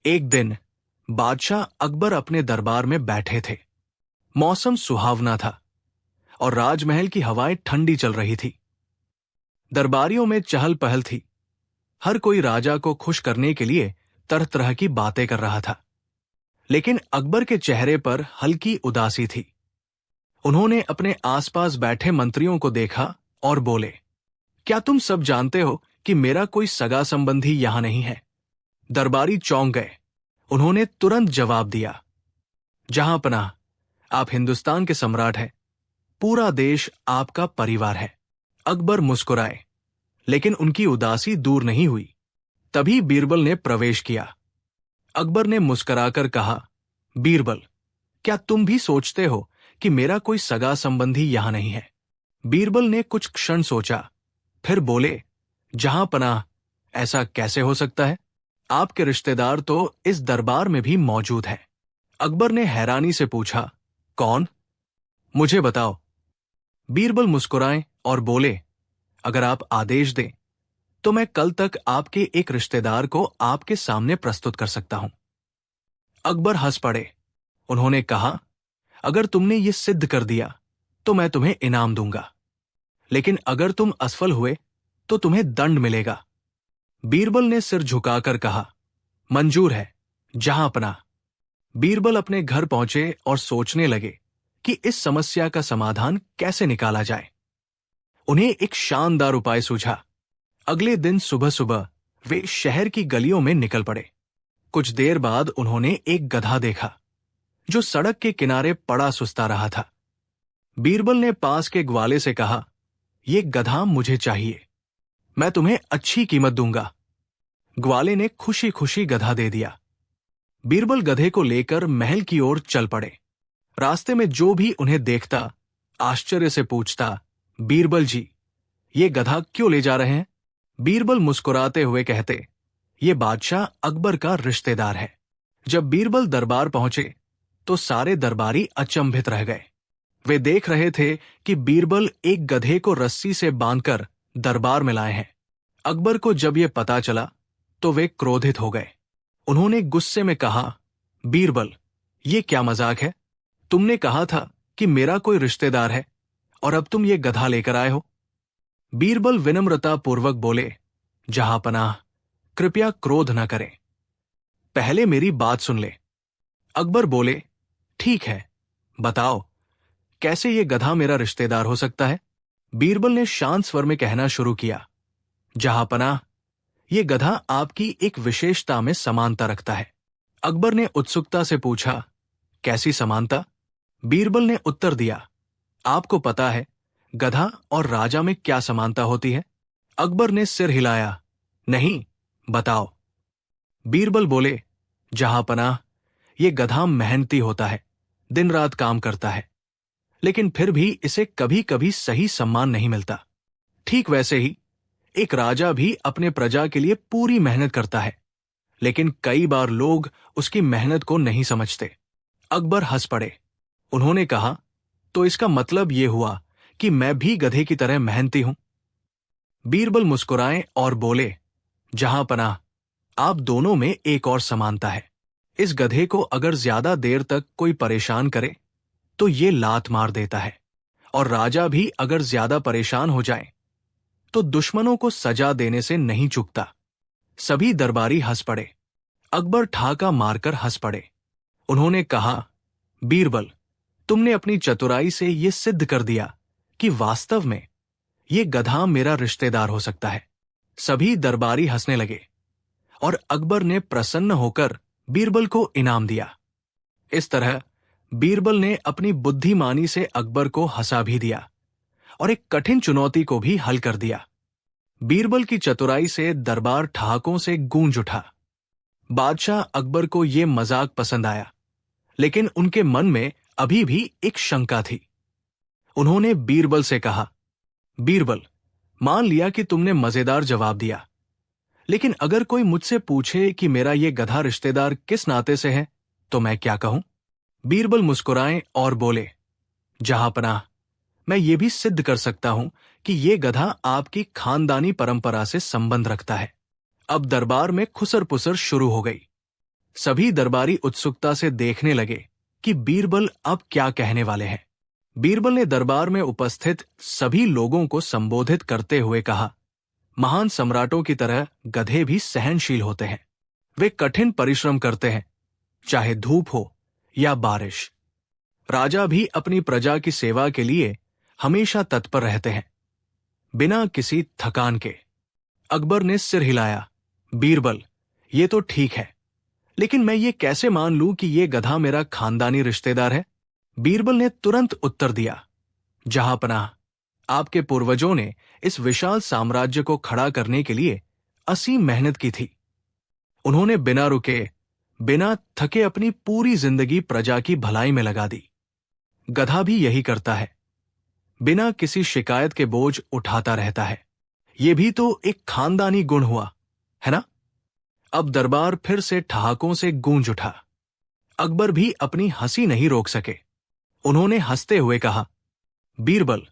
एक दिन बादशाह अकबर अपने दरबार में बैठे थे। मौसम सुहावना था और राजमहल की हवाएं ठंडी चल रही थी। दरबारियों में चहल पहल थी। हर कोई राजा को खुश करने के लिए तरह तरह की बातें कर रहा था, लेकिन अकबर के चेहरे पर हल्की उदासी थी। उन्होंने अपने आसपास बैठे मंत्रियों को देखा और बोले, क्या तुम सब जानते हो कि मेरा कोई सगा संबंधी यहां नहीं है? दरबारी चौंक गए। उन्होंने तुरंत जवाब दिया, जहां पनाह, आप हिंदुस्तान के सम्राट हैं। पूरा देश आपका परिवार है। अकबर मुस्कुराए, लेकिन उनकी उदासी दूर नहीं हुई। तभी बीरबल ने प्रवेश किया। अकबर ने मुस्कुराकर कहा, बीरबल, क्या तुम भी सोचते हो कि मेरा कोई सगा संबंधी यहां नहीं है? बीरबल ने कुछ क्षण सोचा, फिर बोले, जहां पनाह, ऐसा कैसे हो सकता है? आपके रिश्तेदार तो इस दरबार में भी मौजूद हैं। अकबर ने हैरानी से पूछा, कौन? मुझे बताओ। बीरबल मुस्कुराए और बोले, अगर आप आदेश दें तो मैं कल तक आपके एक रिश्तेदार को आपके सामने प्रस्तुत कर सकता हूं। अकबर हंस पड़े। उन्होंने कहा, अगर तुमने ये सिद्ध कर दिया तो मैं तुम्हें इनाम दूंगा, लेकिन अगर तुम असफल हुए तो तुम्हें दंड मिलेगा। बीरबल ने सिर झुकाकर कहा, मंजूर है, जहां पनाह। बीरबल अपने घर पहुंचे और सोचने लगे कि इस समस्या का समाधान कैसे निकाला जाए। उन्हें एक शानदार उपाय सूझा। अगले दिन सुबह सुबह वे शहर की गलियों में निकल पड़े। कुछ देर बाद उन्होंने एक गधा देखा जो सड़क के किनारे पड़ा सुस्ता रहा था। बीरबल ने पास के ग्वाले से कहा, ये गधा मुझे चाहिए, मैं तुम्हें अच्छी कीमत दूंगा। ग्वाले ने खुशी खुशी गधा दे दिया। बीरबल गधे को लेकर महल की ओर चल पड़े। रास्ते में जो भी उन्हें देखता आश्चर्य से पूछता, बीरबल जी, ये गधा क्यों ले जा रहे हैं? बीरबल मुस्कुराते हुए कहते, ये बादशाह अकबर का रिश्तेदार है। जब बीरबल दरबार पहुंचे तो सारे दरबारी अचंभित रह गए। वे देख रहे थे कि बीरबल एक गधे को रस्सी से बांधकर दरबार में लाए हैं। अकबर को जब यह पता चला तो वे क्रोधित हो गए। उन्होंने गुस्से में कहा, बीरबल, ये क्या मजाक है? तुमने कहा था कि मेरा कोई रिश्तेदार है और अब तुम ये गधा लेकर आए हो। बीरबल विनम्रता पूर्वक बोले, जहां पनाह, कृपया क्रोध न करें, पहले मेरी बात सुन ले। अकबर बोले, ठीक है, बताओ, कैसे ये गधा मेरा रिश्तेदार हो सकता है? बीरबल ने शांत स्वर में कहना शुरू किया, जहां पनाह, ये गधा आपकी एक विशेषता में समानता रखता है। अकबर ने उत्सुकता से पूछा, कैसी समानता? बीरबल ने उत्तर दिया, आपको पता है गधा और राजा में क्या समानता होती है? अकबर ने सिर हिलाया, नहीं, बताओ। बीरबल बोले, जहां पनाह, ये गधा मेहनती होता है, दिन रात काम करता है, लेकिन फिर भी इसे कभी कभी सही सम्मान नहीं मिलता। ठीक वैसे ही एक राजा भी अपने प्रजा के लिए पूरी मेहनत करता है, लेकिन कई बार लोग उसकी मेहनत को नहीं समझते। अकबर हंस पड़े। उन्होंने कहा, तो इसका मतलब यह हुआ कि मैं भी गधे की तरह मेहनती हूं? बीरबल मुस्कुराए और बोले, जहां पनाह, आप दोनों में एक और समानता है। इस गधे को अगर ज्यादा देर तक कोई परेशान करे तो ये लात मार देता है, और राजा भी अगर ज्यादा परेशान हो जाए तो दुश्मनों को सजा देने से नहीं चूकता। सभी दरबारी हंस पड़े। अकबर ठाका मारकर हंस पड़े। उन्होंने कहा, बीरबल, तुमने अपनी चतुराई से यह सिद्ध कर दिया कि वास्तव में यह गधा मेरा रिश्तेदार हो सकता है। सभी दरबारी हंसने लगे और अकबर ने प्रसन्न होकर बीरबल को इनाम दिया। इस तरह बीरबल ने अपनी बुद्धिमानी से अकबर को हंसा भी दिया और एक कठिन चुनौती को भी हल कर दिया। बीरबल की चतुराई से दरबार ठहाकों से गूंज उठा। बादशाह अकबर को यह मजाक पसंद आया, लेकिन उनके मन में अभी भी एक शंका थी। उन्होंने बीरबल से कहा, बीरबल, मान लिया कि तुमने मजेदार जवाब दिया, लेकिन अगर कोई मुझसे पूछे कि मेरा ये गधा रिश्तेदार किस नाते से है तो मैं क्या कहूं? बीरबल मुस्कुराए और बोले, जहां पनाह, मैं ये भी सिद्ध कर सकता हूं कि ये गधा आपकी खानदानी परंपरा से संबंध रखता है। अब दरबार में खुसर पुसर शुरू हो गई। सभी दरबारी उत्सुकता से देखने लगे कि बीरबल अब क्या कहने वाले हैं। बीरबल ने दरबार में उपस्थित सभी लोगों को संबोधित करते हुए कहा, महान सम्राटों की तरह गधे भी सहनशील होते हैं। वे कठिन परिश्रम करते हैं, चाहे धूप हो या बारिश। राजा भी अपनी प्रजा की सेवा के लिए हमेशा तत्पर रहते हैं, बिना किसी थकान के। अकबर ने सिर हिलाया। बीरबल, ये तो ठीक है, लेकिन मैं ये कैसे मान लूं कि ये गधा मेरा खानदानी रिश्तेदार है? बीरबल ने तुरंत उत्तर दिया, जहांपनाह, आपके पूर्वजों ने इस विशाल साम्राज्य को खड़ा करने के लिए असीम मेहनत की थी। उन्होंने बिना रुके, बिना थके अपनी पूरी जिंदगी प्रजा की भलाई में लगा दी। गधा भी यही करता है, बिना किसी शिकायत के बोझ उठाता रहता है। ये भी तो एक खानदानी गुण हुआ, है ना? अब दरबार फिर से ठहाकों से गूंज उठा। अकबर भी अपनी हंसी नहीं रोक सके। उन्होंने हंसते हुए कहा, बीरबल,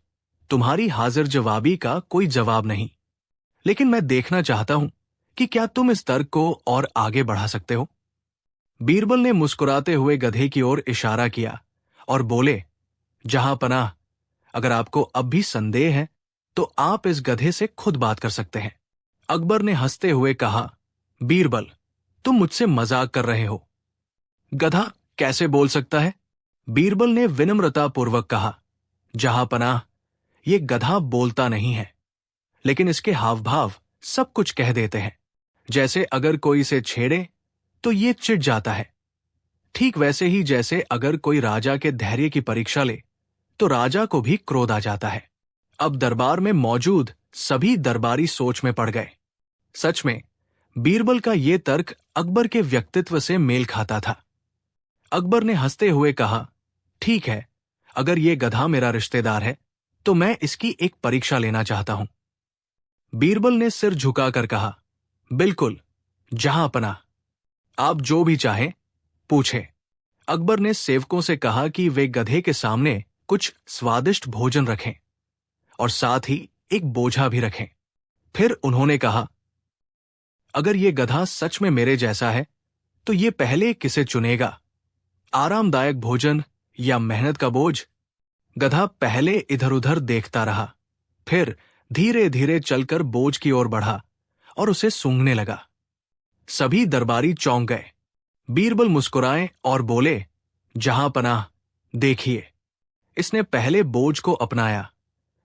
तुम्हारी हाजिर जवाबी का कोई जवाब नहीं, लेकिन मैं देखना चाहता हूं कि क्या तुम इस तर्क को और आगे बढ़ा सकते हो। बीरबल ने मुस्कुराते हुए गधे की ओर इशारा किया और बोले, जहांपनाह, अगर आपको अब भी संदेह है तो आप इस गधे से खुद बात कर सकते हैं। अकबर ने हंसते हुए कहा, बीरबल, तुम मुझसे मजाक कर रहे हो। गधा कैसे बोल सकता है? बीरबल ने विनम्रतापूर्वक कहा, जहांपनाह, ये गधा बोलता नहीं है, लेकिन इसके हाव भाव सब कुछ कह देते हैं। जैसे अगर कोई इसे छेड़े तो ये चिढ़ जाता है, ठीक वैसे ही जैसे अगर कोई राजा के धैर्य की परीक्षा ले तो राजा को भी क्रोध आ जाता है। अब दरबार में मौजूद सभी दरबारी सोच में पड़ गए। सच में बीरबल का ये तर्क अकबर के व्यक्तित्व से मेल खाता था। अकबर ने हंसते हुए कहा, ठीक है, अगर ये गधा मेरा रिश्तेदार है तो मैं इसकी एक परीक्षा लेना चाहता हूं। बीरबल ने सिर झुकाकर कहा, बिल्कुल, जहांपनाह, आप जो भी चाहें पूछे। अकबर ने सेवकों से कहा कि वे गधे के सामने कुछ स्वादिष्ट भोजन रखें और साथ ही एक बोझा भी रखें। फिर उन्होंने कहा, अगर ये गधा सच में मेरे जैसा है तो ये पहले किसे चुनेगा, आरामदायक भोजन या मेहनत का बोझ? गधा पहले इधर उधर देखता रहा, फिर धीरे धीरे चलकर बोझ की ओर बढ़ा और उसे सूंघने लगा। सभी दरबारी चौंक गए। बीरबल मुस्कुराए और बोले, जहांपनाह, देखिए, इसने पहले बोझ को अपनाया,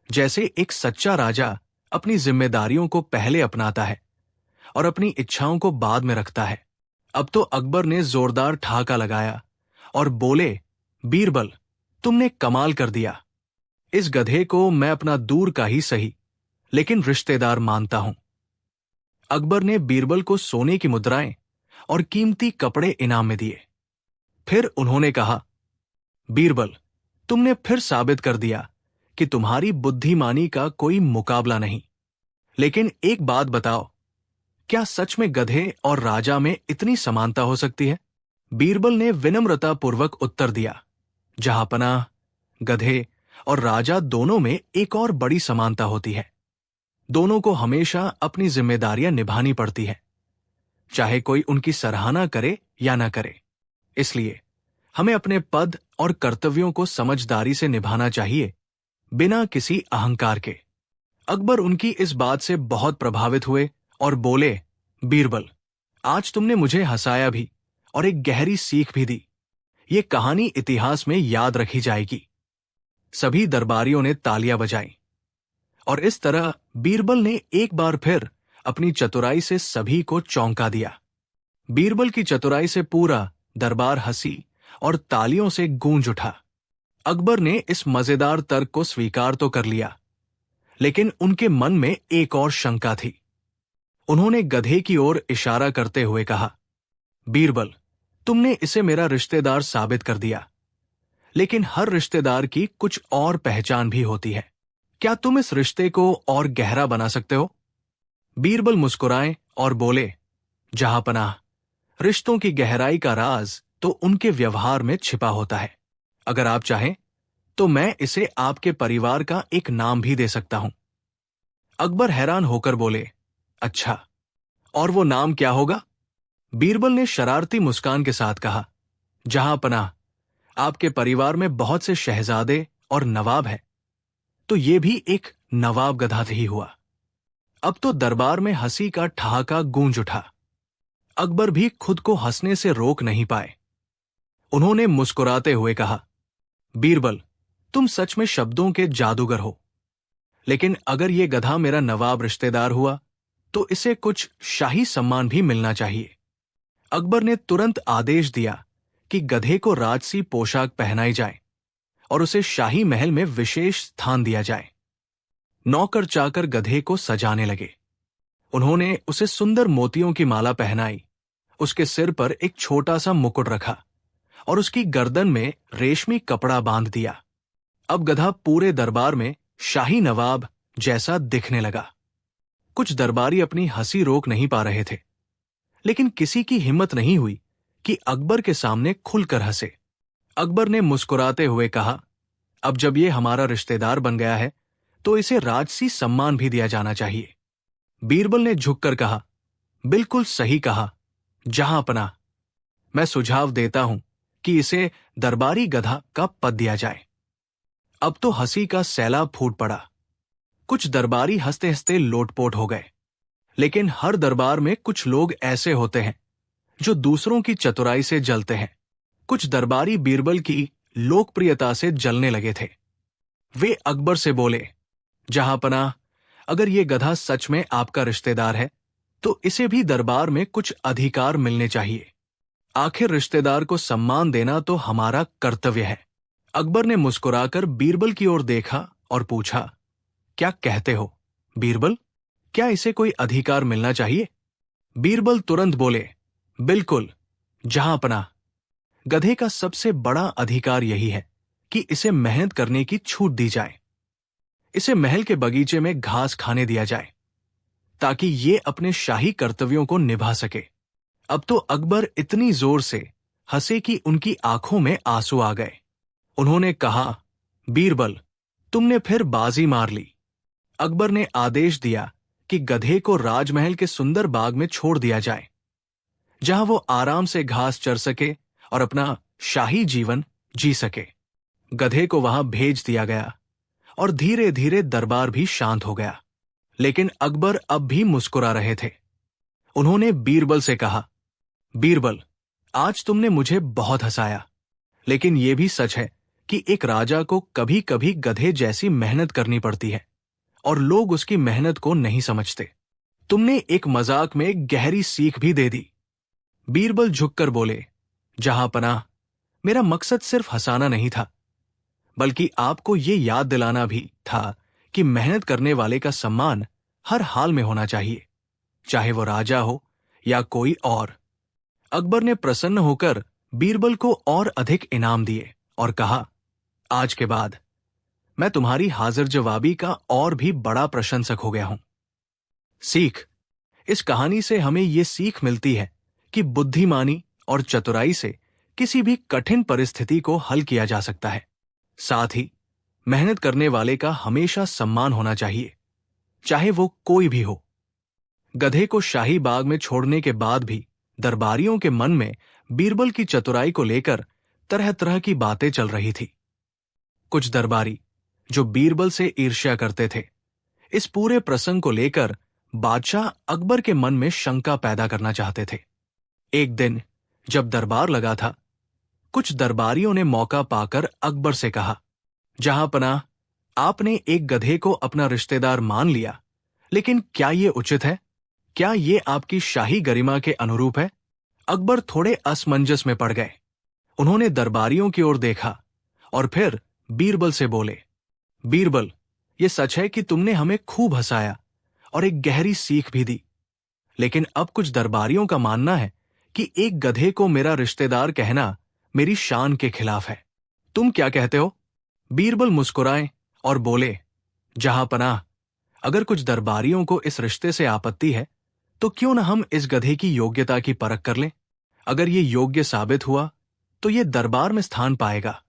जैसे एक सच्चा राजा अपनी जिम्मेदारियों को पहले अपनाता है और अपनी इच्छाओं को बाद में रखता है। अब तो अकबर ने जोरदार ठहाका लगाया और बोले, बीरबल, तुमने कमाल कर दिया। इस गधे को मैं अपना दूर का ही सही, लेकिन रिश्तेदार मानता हूं। अकबर ने बीरबल को सोने की मुद्राएं और कीमती कपड़े इनाम में दिए। फिर उन्होंने कहा, बीरबल, तुमने फिर साबित कर दिया कि तुम्हारी बुद्धिमानी का कोई मुकाबला नहीं। लेकिन एक बात बताओ, क्या सच में गधे और राजा में इतनी समानता हो सकती है? बीरबल ने विनम्रतापूर्वक उत्तर दिया, जहांपनाह, गधे और राजा दोनों में एक और बड़ी समानता होती है। दोनों को हमेशा अपनी जिम्मेदारियां निभानी पड़ती है, चाहे कोई उनकी सराहना करे या ना करे। इसलिए हमें अपने पद और कर्तव्यों को समझदारी से निभाना चाहिए, बिना किसी अहंकार के। अकबर उनकी इस बात से बहुत प्रभावित हुए और बोले, बीरबल, आज तुमने मुझे हंसाया भी और एक गहरी सीख भी दी। ये कहानी इतिहास में याद रखी जाएगी। सभी दरबारियों ने तालियां बजाई और इस तरह बीरबल ने एक बार फिर अपनी चतुराई से सभी को चौंका दिया। बीरबल की चतुराई से पूरा दरबार हंसी और तालियों से गूंज उठा। अकबर ने इस मजेदार तर्क को स्वीकार तो कर लिया, लेकिन उनके मन में एक और शंका थी। उन्होंने गधे की ओर इशारा करते हुए कहा, बीरबल, तुमने इसे मेरा रिश्तेदार साबित कर दिया, लेकिन हर रिश्तेदार की कुछ और पहचान भी होती है। क्या तुम इस रिश्ते को और गहरा बना सकते हो? बीरबल मुस्कुराए और बोले, जहांपनाह, रिश्तों की गहराई का राज तो उनके व्यवहार में छिपा होता है। अगर आप चाहें तो मैं इसे आपके परिवार का एक नाम भी दे सकता हूं। अकबर हैरान होकर बोले, अच्छा, और वो नाम क्या होगा? बीरबल ने शरारती मुस्कान के साथ कहा, जहां पनाह, आपके परिवार में बहुत से शहजादे और नवाब हैं, तो ये भी एक नवाब गधा ही हुआ। अब तो दरबार में हंसी का ठहाका गूंज उठा। अकबर भी खुद को हंसने से रोक नहीं पाए। उन्होंने मुस्कुराते हुए कहा, बीरबल, तुम सच में शब्दों के जादूगर हो, लेकिन अगर ये गधा मेरा नवाब रिश्तेदार हुआ तो इसे कुछ शाही सम्मान भी मिलना चाहिए। अकबर ने तुरंत आदेश दिया कि गधे को राजसी पोशाक पहनाई जाए और उसे शाही महल में विशेष स्थान दिया जाए। नौकर चाकर गधे को सजाने लगे। उन्होंने उसे सुंदर मोतियों की माला पहनाई, उसके सिर पर एक छोटा सा मुकुट रखा और उसकी गर्दन में रेशमी कपड़ा बांध दिया। अब गधा पूरे दरबार में शाही नवाब जैसा दिखने लगा। कुछ दरबारी अपनी हंसी रोक नहीं पा रहे थे, लेकिन किसी की हिम्मत नहीं हुई कि अकबर के सामने खुलकर हंसे। अकबर ने मुस्कुराते हुए कहा, अब जब ये हमारा रिश्तेदार बन गया है तो इसे राजसी सम्मान भी दिया जाना चाहिए। बीरबल ने झुककर कहा, बिल्कुल सही कहा जहांपनाह, मैं सुझाव देता हूं कि इसे दरबारी गधा का पद दिया जाए। अब तो हंसी का सैलाब फूट पड़ा। कुछ दरबारी हंसते हंसते लोटपोट हो गए, लेकिन हर दरबार में कुछ लोग ऐसे होते हैं जो दूसरों की चतुराई से जलते हैं। कुछ दरबारी बीरबल की लोकप्रियता से जलने लगे थे। वे अकबर से बोले, जहांपनाह, अगर ये गधा सच में आपका रिश्तेदार है तो इसे भी दरबार में कुछ अधिकार मिलने चाहिए। आखिर रिश्तेदार को सम्मान देना तो हमारा कर्तव्य है। अकबर ने मुस्कुराकर बीरबल की ओर देखा और पूछा, क्या कहते हो बीरबल, क्या इसे कोई अधिकार मिलना चाहिए? बीरबल तुरंत बोले, बिल्कुल जहांपनाह, गधे का सबसे बड़ा अधिकार यही है कि इसे मेहनत करने की छूट दी जाए। इसे महल के बगीचे में घास खाने दिया जाए ताकि ये अपने शाही कर्तव्यों को निभा सके। अब तो अकबर इतनी जोर से हंसे कि उनकी आंखों में आंसू आ गए। उन्होंने कहा, बीरबल, तुमने फिर बाजी मार ली। अकबर ने आदेश दिया कि गधे को राजमहल के सुंदर बाग में छोड़ दिया जाए, जहां वो आराम से घास चर सके और अपना शाही जीवन जी सके। गधे को वहां भेज दिया गया और धीरे धीरे दरबार भी शांत हो गया। लेकिन अकबर अब भी मुस्कुरा रहे थे। उन्होंने बीरबल से कहा, बीरबल, आज तुमने मुझे बहुत हंसाया, लेकिन यह भी सच है कि एक राजा को कभी कभी गधे जैसी मेहनत करनी पड़ती है और लोग उसकी मेहनत को नहीं समझते। तुमने एक मजाक में गहरी सीख भी दे दी। बीरबल झुककर बोले, जहांपनाह, मेरा मकसद सिर्फ हंसाना नहीं था, बल्कि आपको ये याद दिलाना भी था कि मेहनत करने वाले का सम्मान हर हाल में होना चाहिए, चाहे वो राजा हो या कोई और। अकबर ने प्रसन्न होकर बीरबल को और अधिक इनाम दिए और कहा, आज के बाद मैं तुम्हारी हाजिर जवाबी का और भी बड़ा प्रशंसक हो गया हूं। सीख, इस कहानी से हमें ये सीख मिलती है कि बुद्धिमानी और चतुराई से किसी भी कठिन परिस्थिति को हल किया जा सकता है। साथ ही मेहनत करने वाले का हमेशा सम्मान होना चाहिए, चाहे वो कोई भी हो। गधे को शाही बाग में छोड़ने के बाद भी दरबारियों के मन में बीरबल की चतुराई को लेकर तरह तरह की बातें चल रही थी। कुछ दरबारी जो बीरबल से ईर्ष्या करते थे, इस पूरे प्रसंग को लेकर बादशाह अकबर के मन में शंका पैदा करना चाहते थे। एक दिन जब दरबार लगा था, कुछ दरबारियों ने मौका पाकर अकबर से कहा, जहांपनाह, आपने एक गधे को अपना रिश्तेदार मान लिया, लेकिन क्या ये उचित है? क्या ये आपकी शाही गरिमा के अनुरूप है? अकबर थोड़े असमंजस में पड़ गए। उन्होंने दरबारियों की ओर देखा और फिर बीरबल से बोले, बीरबल, ये सच है कि तुमने हमें खूब हंसाया और एक गहरी सीख भी दी, लेकिन अब कुछ दरबारियों का मानना है कि एक गधे को मेरा रिश्तेदार कहना मेरी शान के खिलाफ है। तुम क्या कहते हो? बीरबल मुस्कुराए और बोले, जहांपनाह, अगर कुछ दरबारियों को इस रिश्ते से आपत्ति है तो क्यों न हम इस गधे की योग्यता की परख कर लें। अगर ये योग्य साबित हुआ तो ये दरबार में स्थान पाएगा,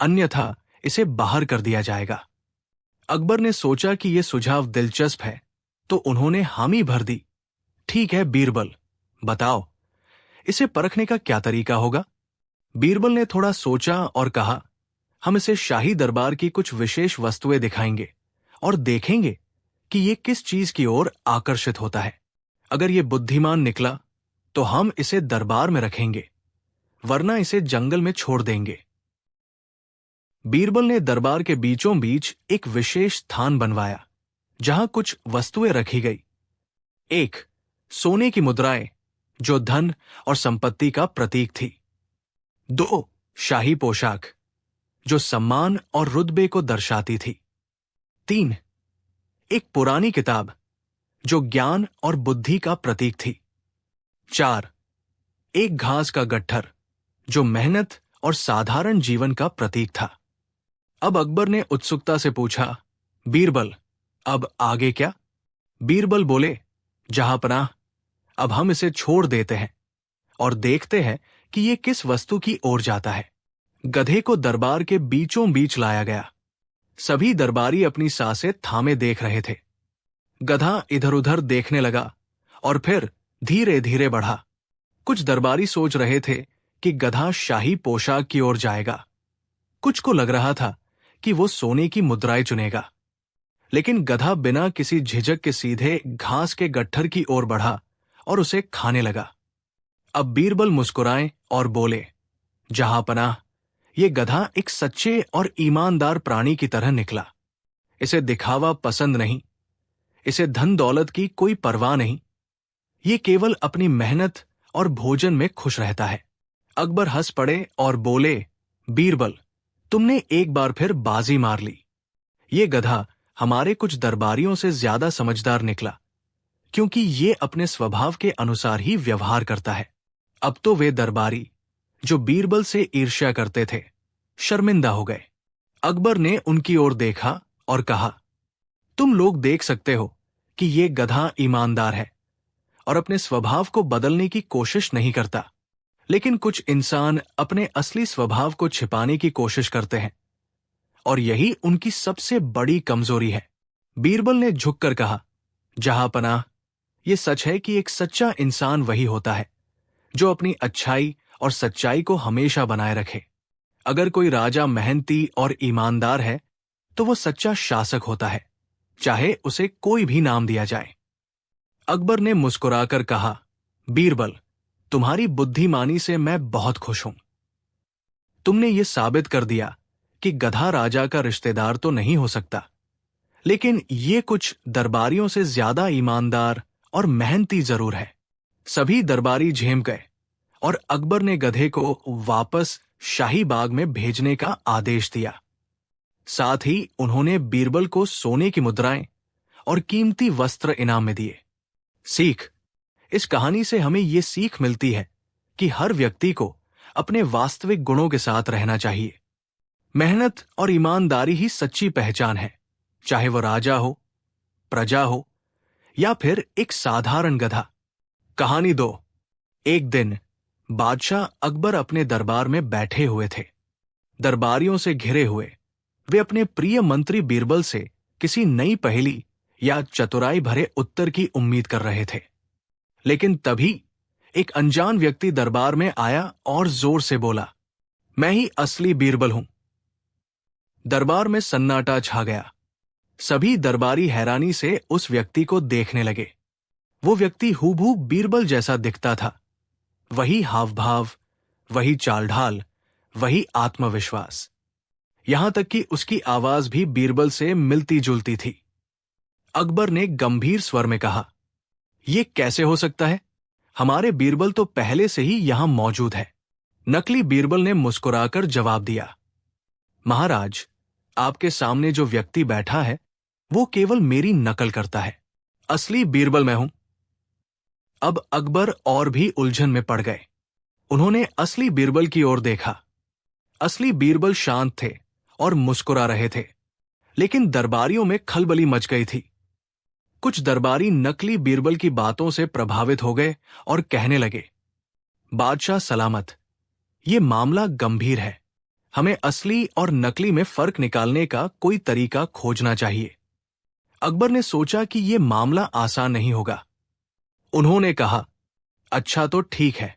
अन्यथा इसे बाहर कर दिया जाएगा। अकबर ने सोचा कि यह सुझाव दिलचस्प है, तो उन्होंने हामी भर दी। ठीक है बीरबल, बताओ, इसे परखने का क्या तरीका होगा? बीरबल ने थोड़ा सोचा और कहा, हम इसे शाही दरबार की कुछ विशेष वस्तुएं दिखाएंगे और देखेंगे कि ये किस चीज की ओर आकर्षित होता है। अगर ये बुद्धिमान निकला तो हम इसे दरबार में रखेंगे, वरना इसे जंगल में छोड़ देंगे। बीरबल ने दरबार के बीचों बीच एक विशेष स्थान बनवाया, जहां कुछ वस्तुएं रखी गई। 1. सोने की मुद्राएं, जो धन और संपत्ति का प्रतीक थी। 2. शाही पोशाक, जो सम्मान और रुतबे को दर्शाती थी। 3. एक पुरानी किताब, जो ज्ञान और बुद्धि का प्रतीक थी। 4. एक घास का गट्ठर, जो मेहनत और साधारण जीवन का प्रतीक था। अब अकबर ने उत्सुकता से पूछा, बीरबल, अब आगे क्या? बीरबल बोले, जहांपनाह, अब हम इसे छोड़ देते हैं और देखते हैं कि ये किस वस्तु की ओर जाता है। गधे को दरबार के बीचों बीच लाया गया। सभी दरबारी अपनी सांसें थामे देख रहे थे। गधा इधर उधर देखने लगा और फिर धीरे धीरे बढ़ा। कुछ दरबारी सोच रहे थे कि गधा शाही पोशाक की ओर जाएगा। कुछ को लग रहा था कि वो सोने की मुद्राएं चुनेगा। लेकिन गधा बिना किसी झिझक के सीधे घास के गट्ठर की ओर बढ़ा और उसे खाने लगा। अब बीरबल मुस्कुराए और बोले, जहांपनाह, ये गधा एक सच्चे और ईमानदार प्राणी की तरह निकला। इसे दिखावा पसंद नहीं, इसे धन दौलत की कोई परवाह नहीं। ये केवल अपनी मेहनत और भोजन में खुश रहता है। अकबर हंस पड़े और बोले, बीरबल, तुमने एक बार फिर बाजी मार ली। ये गधा हमारे कुछ दरबारियों से ज्यादा समझदार निकला, क्योंकि ये अपने स्वभाव के अनुसार ही व्यवहार करता है। अब तो वे दरबारी जो बीरबल से ईर्ष्या करते थे, शर्मिंदा हो गए। अकबर ने उनकी ओर देखा और कहा, तुम लोग देख सकते हो कि ये गधा ईमानदार है और अपने स्वभाव को बदलने की कोशिश नहीं करता। लेकिन कुछ इंसान अपने असली स्वभाव को छिपाने की कोशिश करते हैं और यही उनकी सबसे बड़ी कमजोरी है। बीरबल ने झुककर कहा, जहांपनाह, ये सच है कि एक सच्चा इंसान वही होता है जो अपनी अच्छाई और सच्चाई को हमेशा बनाए रखे। अगर कोई राजा मेहनती और ईमानदार है तो वो सच्चा शासक होता है, चाहे उसे कोई भी नाम दिया जाए। अकबर ने मुस्कुराकर कहा, बीरबल, तुम्हारी बुद्धिमानी से मैं बहुत खुश हूं। तुमने ये साबित कर दिया कि गधा राजा का रिश्तेदार तो नहीं हो सकता, लेकिन ये कुछ दरबारियों से ज्यादा ईमानदार और मेहनती जरूर है। सभी दरबारी झेम गए और अकबर ने गधे को वापस शाही बाग में भेजने का आदेश दिया। साथ ही उन्होंने बीरबल को सोने की मुद्राएं और कीमती वस्त्र इनाम में दिए। सीख, इस कहानी से हमें ये सीख मिलती है कि हर व्यक्ति को अपने वास्तविक गुणों के साथ रहना चाहिए। मेहनत और ईमानदारी ही सच्ची पहचान है, चाहे वो राजा हो, प्रजा हो या फिर एक साधारण गधा। कहानी 2। एक दिन बादशाह अकबर अपने दरबार में बैठे हुए थे। दरबारियों से घिरे हुए वे अपने प्रिय मंत्री बीरबल से किसी नई पहेली या चतुराई भरे उत्तर की उम्मीद कर रहे थे। लेकिन तभी एक अनजान व्यक्ति दरबार में आया और जोर से बोला, मैं ही असली बीरबल हूं। दरबार में सन्नाटा छा गया। सभी दरबारी हैरानी से उस व्यक्ति को देखने लगे। वो व्यक्ति हूबहू बीरबल जैसा दिखता था। वही हाव भाव, वही चाल ढाल, वही आत्मविश्वास, यहां तक कि उसकी आवाज भी बीरबल से मिलती जुलती थी। अकबर ने गंभीर स्वर में कहा, यह कैसे हो सकता है? हमारे बीरबल तो पहले से ही यहां मौजूद है। नकली बीरबल ने मुस्कुराकर जवाब दिया, महाराज, आपके सामने जो व्यक्ति बैठा है वो केवल मेरी नकल करता है। असली बीरबल मैं हूं। अब अकबर और भी उलझन में पड़ गए। उन्होंने असली बीरबल की ओर देखा। असली बीरबल शांत थे और मुस्कुरा रहे थे, लेकिन दरबारियों में खलबली मच गई थी। कुछ दरबारी नकली बीरबल की बातों से प्रभावित हो गए और कहने लगे, बादशाह सलामत, ये मामला गंभीर है। हमें असली और नकली में फर्क निकालने का कोई तरीका खोजना चाहिए। अकबर ने सोचा कि यह मामला आसान नहीं होगा। उन्होंने कहा, अच्छा तो ठीक है,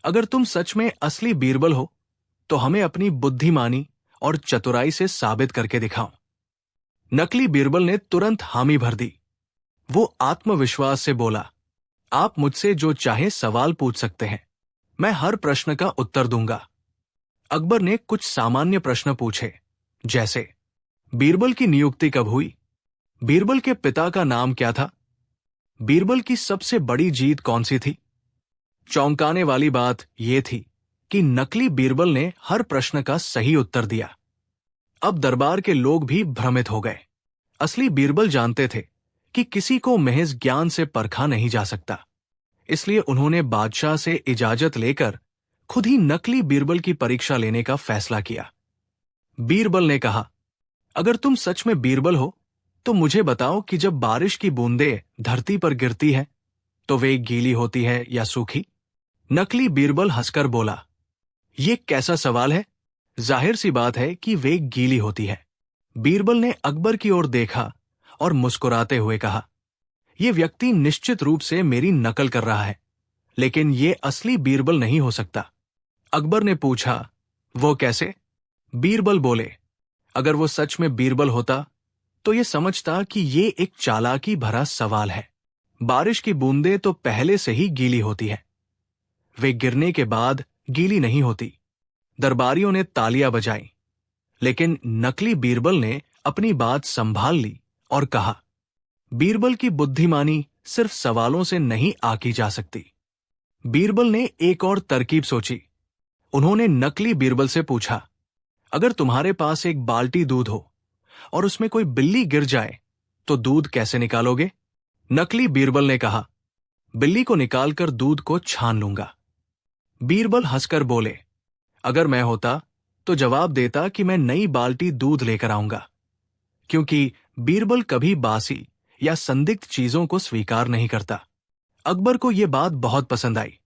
अगर तुम सच में असली बीरबल हो तो हमें अपनी बुद्धिमानी और चतुराई से साबित करके दिखाओ। नकली बीरबल ने तुरंत हामी भर दी। वो आत्मविश्वास से बोला, आप मुझसे जो चाहे सवाल पूछ सकते हैं, मैं हर प्रश्न का उत्तर दूंगा। अकबर ने कुछ सामान्य प्रश्न पूछे, जैसे बीरबल की नियुक्ति कब हुई, बीरबल के पिता का नाम क्या था, बीरबल की सबसे बड़ी जीत कौन सी थी। चौंकाने वाली बात यह थी कि नकली बीरबल ने हर प्रश्न का सही उत्तर दिया। अब दरबार के लोग भी भ्रमित हो गए। असली बीरबल जानते थे कि किसी को महज ज्ञान से परखा नहीं जा सकता, इसलिए उन्होंने बादशाह से इजाजत लेकर खुद ही नकली बीरबल की परीक्षा लेने का फैसला किया। बीरबल ने कहा, अगर तुम सच में बीरबल हो तो मुझे बताओ कि जब बारिश की बूंदें धरती पर गिरती है तो वे गीली होती है या सूखी। नकली बीरबल हंसकर बोला, ये कैसा सवाल है, जाहिर सी बात है कि वे गीली होती है। बीरबल ने अकबर की ओर देखा और मुस्कुराते हुए कहा, यह व्यक्ति निश्चित रूप से मेरी नकल कर रहा है, लेकिन यह असली बीरबल नहीं हो सकता। अकबर ने पूछा, वो कैसे? बीरबल बोले, अगर वो सच में बीरबल होता तो ये समझता कि ये एक चालाकी भरा सवाल है। बारिश की बूंदें तो पहले से ही गीली होती है, वे गिरने के बाद गीली नहीं होती। दरबारियों ने तालियां बजाई, लेकिन नकली बीरबल ने अपनी बात संभाल ली और कहा, बीरबल की बुद्धिमानी सिर्फ सवालों से नहीं आकी जा सकती। बीरबल ने एक और तरकीब सोची। उन्होंने नकली बीरबल से पूछा, अगर तुम्हारे पास एक बाल्टी दूध हो और उसमें कोई बिल्ली गिर जाए तो दूध कैसे निकालोगे? नकली बीरबल ने कहा, बिल्ली को निकालकर दूध को छान लूंगा। बीरबल हंसकर बोले, अगर मैं होता तो जवाब देता कि मैं नई बाल्टी दूध लेकर आऊंगा, क्योंकि बीरबल कभी बासी या संदिग्ध चीजों को स्वीकार नहीं करता। अकबर को यह बात बहुत पसंद आई,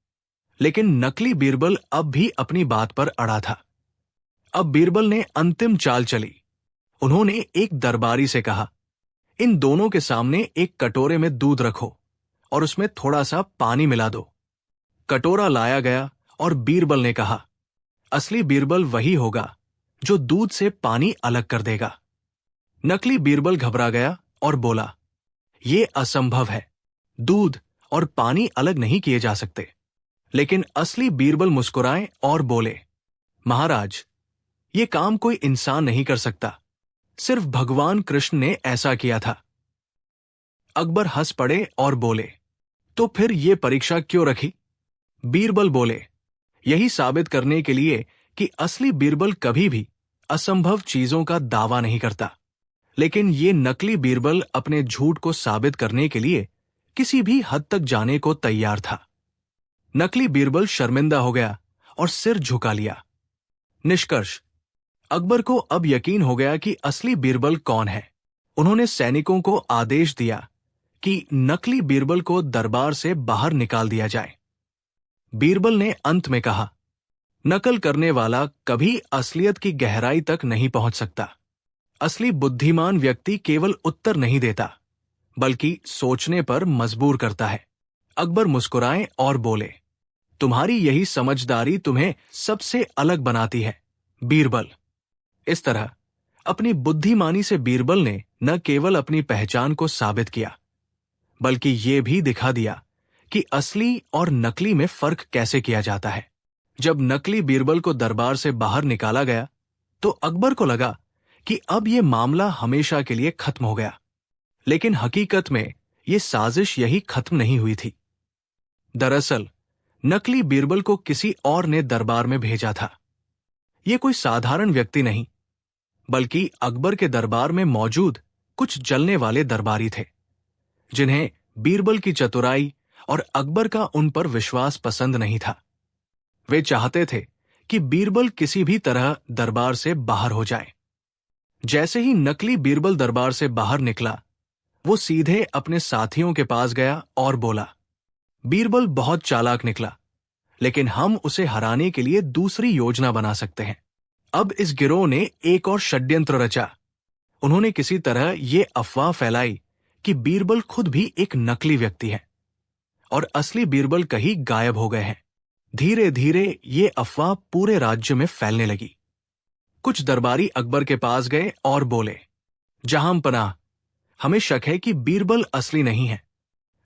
लेकिन नकली बीरबल अब भी अपनी बात पर अड़ा था। अब बीरबल ने अंतिम चाल चली। उन्होंने एक दरबारी से कहा, इन दोनों के सामने एक कटोरे में दूध रखो और उसमें थोड़ा सा पानी मिला दो। कटोरा लाया गया और बीरबल ने कहा, असली बीरबल वही होगा जो दूध से पानी अलग कर देगा। नकली बीरबल घबरा गया और बोला, यह असंभव है, दूध और पानी अलग नहीं किए जा सकते। लेकिन असली बीरबल मुस्कुराए और बोले, महाराज, ये काम कोई इंसान नहीं कर सकता, सिर्फ भगवान कृष्ण ने ऐसा किया था। अकबर हंस पड़े और बोले, तो फिर ये परीक्षा क्यों रखी? बीरबल बोले, यही साबित करने के लिए कि असली बीरबल कभी भी असंभव चीजों का दावा नहीं करता। लेकिन ये नकली बीरबल अपने झूठ को साबित करने के लिए किसी भी हद तक जाने को तैयार था। नकली बीरबल शर्मिंदा हो गया और सिर झुका लिया। निष्कर्ष, अकबर को अब यकीन हो गया कि असली बीरबल कौन है। उन्होंने सैनिकों को आदेश दिया कि नकली बीरबल को दरबार से बाहर निकाल दिया जाए। बीरबल ने अंत में कहा, नकल करने वाला कभी असलियत की गहराई तक नहीं पहुंच सकता। असली बुद्धिमान व्यक्ति केवल उत्तर नहीं देता, बल्कि सोचने पर मजबूर करता है। अकबर मुस्कुराए और बोले, तुम्हारी यही समझदारी तुम्हें सबसे अलग बनाती है, बीरबल। इस तरह अपनी बुद्धिमानी से बीरबल ने न केवल अपनी पहचान को साबित किया, बल्कि ये भी दिखा दिया कि असली और नकली में फर्क कैसे किया जाता है। जब नकली बीरबल को दरबार से बाहर निकाला गया तो अकबर को लगा कि अब यह मामला हमेशा के लिए खत्म हो गया। लेकिन हकीकत में यह साजिश यही खत्म नहीं हुई थी। दरअसल नकली बीरबल को किसी और ने दरबार में भेजा था। यह कोई साधारण व्यक्ति नहीं, बल्कि अकबर के दरबार में मौजूद कुछ जलने वाले दरबारी थे, जिन्हें बीरबल की चतुराई और अकबर का उन पर विश्वास पसंद नहीं था। वे चाहते थे कि बीरबल किसी भी तरह दरबार से बाहर हो जाए। जैसे ही नकली बीरबल दरबार से बाहर निकला, वो सीधे अपने साथियों के पास गया और बोला, बीरबल बहुत चालाक निकला, लेकिन हम उसे हराने के लिए दूसरी योजना बना सकते हैं। अब इस गिरोह ने एक और षड्यंत्र रचा। उन्होंने किसी तरह ये अफवाह फैलाई कि बीरबल खुद भी एक नकली व्यक्ति है और असली बीरबल कहीं गायब हो गए हैं। धीरे धीरे ये अफवाह पूरे राज्य में फैलने लगी। कुछ दरबारी अकबर के पास गए और बोले, जहांपनाह, हमें शक है कि बीरबल असली नहीं है।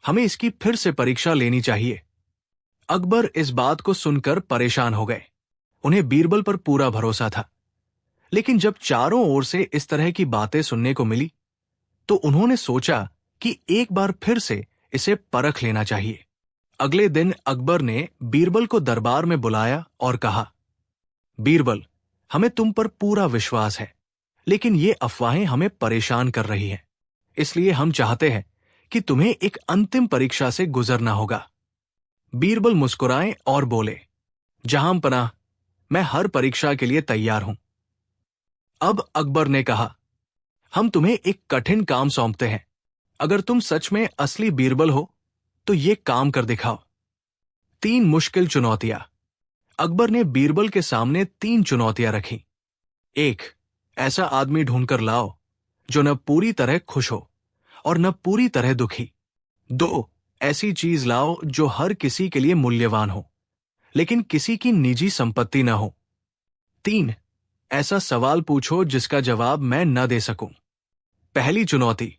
हमें इसकी फिर से परीक्षा लेनी चाहिए। अकबर इस बात को सुनकर परेशान हो गए। उन्हें बीरबल पर पूरा भरोसा था, लेकिन जब चारों ओर से इस तरह की बातें सुनने को मिली तो उन्होंने सोचा कि एक बार फिर से इसे परख लेना चाहिए। अगले दिन अकबर ने बीरबल को दरबार में बुलाया और कहा, बीरबल, हमें तुम पर पूरा विश्वास है, लेकिन ये अफवाहें हमें परेशान कर रही हैं। इसलिए हम चाहते हैं कि तुम्हें एक अंतिम परीक्षा से गुजरना होगा। बीरबल मुस्कुराए और बोले, जहांपनाह, मैं हर परीक्षा के लिए तैयार हूं। अब अकबर ने कहा, हम तुम्हें एक कठिन काम सौंपते हैं। अगर तुम सच में असली बीरबल हो तो ये काम कर दिखाओ। 3 मुश्किल चुनौतियां। अकबर ने बीरबल के सामने 3 चुनौतियां रखी। 1, ऐसा आदमी ढूंढकर लाओ जो न पूरी तरह खुश हो और न पूरी तरह दुखी। 2, ऐसी चीज लाओ जो हर किसी के लिए मूल्यवान हो, लेकिन किसी की निजी संपत्ति न हो। 3, ऐसा सवाल पूछो जिसका जवाब मैं न दे सकूं। पहली चुनौती।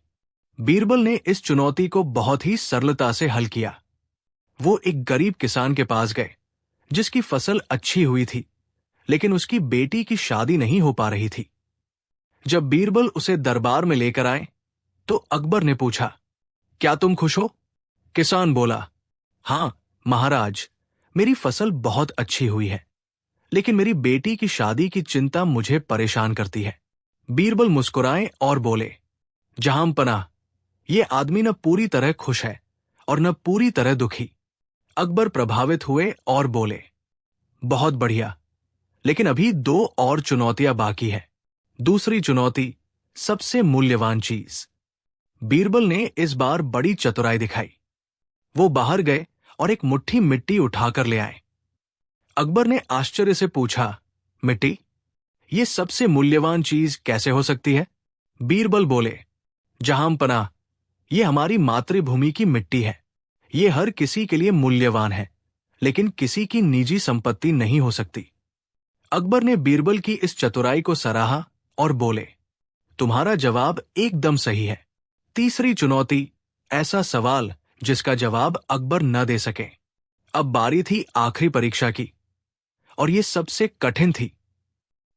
बीरबल ने इस चुनौती को बहुत ही सरलता से हल किया। वो एक गरीब किसान के पास गए जिसकी फसल अच्छी हुई थी, लेकिन उसकी बेटी की शादी नहीं हो पा रही थी। जब बीरबल उसे दरबार में लेकर आए तो अकबर ने पूछा, क्या तुम खुश हो? किसान बोला, हां महाराज, मेरी फसल बहुत अच्छी हुई है, लेकिन मेरी बेटी की शादी की चिंता मुझे परेशान करती है। बीरबल मुस्कुराए और बोले, जहांपनाह, ये आदमी न पूरी तरह खुश है और न पूरी तरह दुखी। अकबर प्रभावित हुए और बोले, बहुत बढ़िया, लेकिन अभी 2 और चुनौतियां बाकी है। दूसरी चुनौती, सबसे मूल्यवान चीज। बीरबल ने इस बार बड़ी चतुराई दिखाई। वो बाहर गए और एक मुट्ठी मिट्टी उठाकर ले आए। अकबर ने आश्चर्य से पूछा, मिट्टी? ये सबसे मूल्यवान चीज कैसे हो सकती है? बीरबल बोले, जहांपनाह, ये हमारी मातृभूमि की मिट्टी है। ये हर किसी के लिए मूल्यवान है, लेकिन किसी की निजी संपत्ति नहीं हो सकती। अकबर ने बीरबल की इस चतुराई को सराहा और बोले, तुम्हारा जवाब एकदम सही है। तीसरी चुनौती, ऐसा सवाल जिसका जवाब अकबर न दे सके। अब बारी थी आखिरी परीक्षा की, और ये सबसे कठिन थी।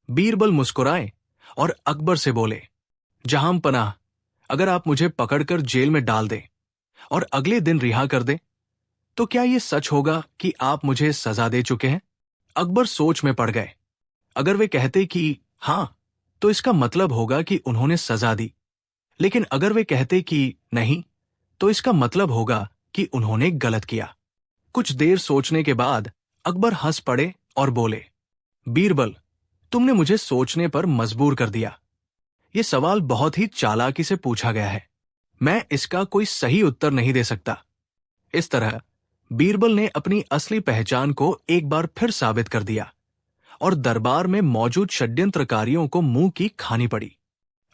बीरबल मुस्कुराए और अकबर से बोले, जहांपनाह, अगर आप मुझे पकड़कर जेल में डाल दें और अगले दिन रिहा कर दें, तो क्या यह सच होगा कि आप मुझे सजा दे चुके हैं? अकबर सोच में पड़ गए। अगर वे कहते कि हां, तो इसका मतलब होगा कि उन्होंने सजा दी, लेकिन अगर वे कहते कि नहीं, तो इसका मतलब होगा कि उन्होंने गलत किया। कुछ देर सोचने के बाद अकबर हंस पड़े और बोले, बीरबल, तुमने मुझे सोचने पर मजबूर कर दिया। यह सवाल बहुत ही चालाकी से पूछा गया है। मैं इसका कोई सही उत्तर नहीं दे सकता। इस तरह बीरबल ने अपनी असली पहचान को एक बार फिर साबित कर दिया और दरबार में मौजूद षड्यंत्रकारियों को मुंह की खानी पड़ी।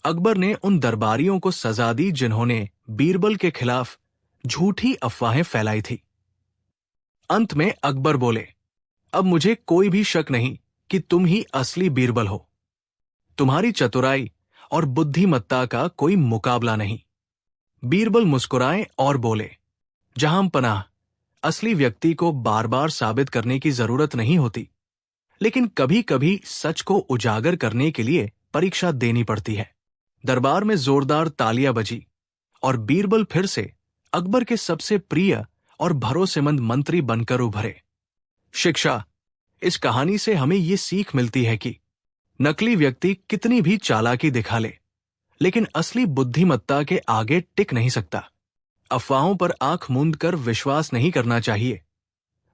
अकबर ने उन दरबारियों को सजा दी जिन्होंने बीरबल के खिलाफ झूठी अफवाहें फैलाई थी। अंत में अकबर बोले, अब मुझे कोई भी शक नहीं कि तुम ही असली बीरबल हो। तुम्हारी चतुराई और बुद्धिमत्ता का कोई मुकाबला नहीं। बीरबल मुस्कुराए और बोले, जहांपनाह, असली व्यक्ति को बार बार साबित करने की जरूरत नहीं होती, लेकिन कभी कभी सच को उजागर करने के लिए परीक्षा देनी पड़ती है। दरबार में जोरदार तालियां बजी और बीरबल फिर से अकबर के सबसे प्रिय और भरोसेमंद मंत्री बनकर उभरे। शिक्षा। इस कहानी से हमें ये सीख मिलती है कि नकली व्यक्ति कितनी भी चालाकी दिखा ले, लेकिन असली बुद्धिमत्ता के आगे टिक नहीं सकता। अफवाहों पर आंख मूंद कर विश्वास नहीं करना चाहिए,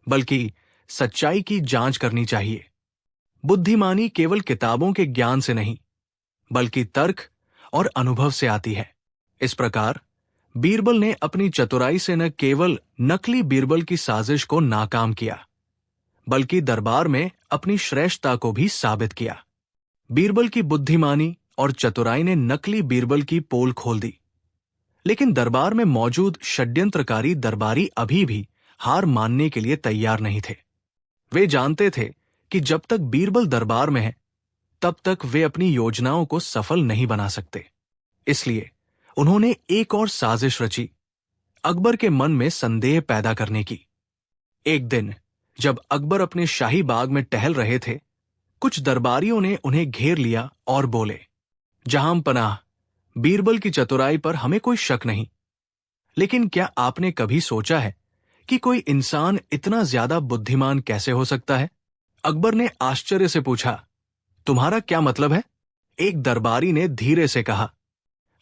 बल्कि सच्चाई की जांच करनी चाहिए। बुद्धिमानी केवल किताबों के ज्ञान से नहीं, बल्कि तर्क और अनुभव से आती है। इस प्रकार बीरबल ने अपनी चतुराई से न केवल नकली बीरबल की साजिश को नाकाम किया, बल्कि दरबार में अपनी श्रेष्ठता को भी साबित किया। बीरबल की बुद्धिमानी और चतुराई ने नकली बीरबल की पोल खोल दी, लेकिन दरबार में मौजूद षड्यंत्रकारी दरबारी अभी भी हार मानने के लिए तैयार नहीं थे। वे जानते थे कि जब तक बीरबल दरबार में है तब तक वे अपनी योजनाओं को सफल नहीं बना सकते। इसलिए उन्होंने एक और साजिश रची, अकबर के मन में संदेह पैदा करने की। एक दिन जब अकबर अपने शाही बाग में टहल रहे थे, कुछ दरबारियों ने उन्हें घेर लिया और बोले, जहां पनाह, बीरबल की चतुराई पर हमें कोई शक नहीं, लेकिन क्या आपने कभी सोचा है कि कोई इंसान इतना ज्यादा बुद्धिमान कैसे हो सकता है? अकबर ने आश्चर्य से पूछा, तुम्हारा क्या मतलब है? एक दरबारी ने धीरे से कहा,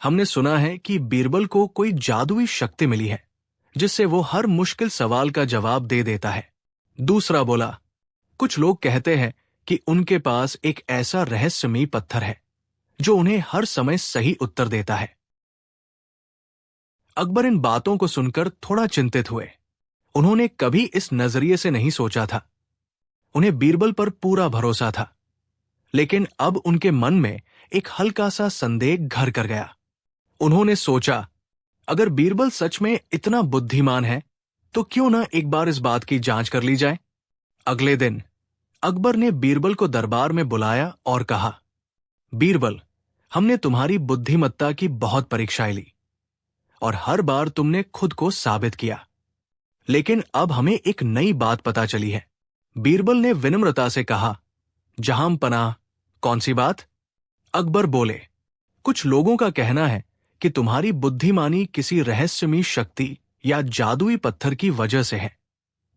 हमने सुना है कि बीरबल को कोई जादुई शक्ति मिली है जिससे वो हर मुश्किल सवाल का जवाब दे देता है। दूसरा बोला, कुछ लोग कहते हैं कि उनके पास एक ऐसा रहस्यमयी पत्थर है जो उन्हें हर समय सही उत्तर देता है। अकबर इन बातों को सुनकर थोड़ा चिंतित हुए। उन्होंने कभी इस नजरिए से नहीं सोचा था। उन्हें बीरबल पर पूरा भरोसा था, लेकिन अब उनके मन में एक हल्का सा संदेह घर कर गया। उन्होंने सोचा, अगर बीरबल सच में इतना बुद्धिमान है तो क्यों ना एक बार इस बात की जांच कर ली जाए। अगले दिन अकबर ने बीरबल को दरबार में बुलाया और कहा, बीरबल, हमने तुम्हारी बुद्धिमत्ता की बहुत परीक्षाएं ली और हर बार तुमने खुद को साबित किया, लेकिन अब हमें एक नई बात पता चली है। बीरबल ने विनम्रता से कहा, जहां पनाह, कौन सी बात? अकबर बोले, कुछ लोगों का कहना है कि तुम्हारी बुद्धिमानी किसी रहस्यमयी शक्ति या जादुई पत्थर की वजह से है,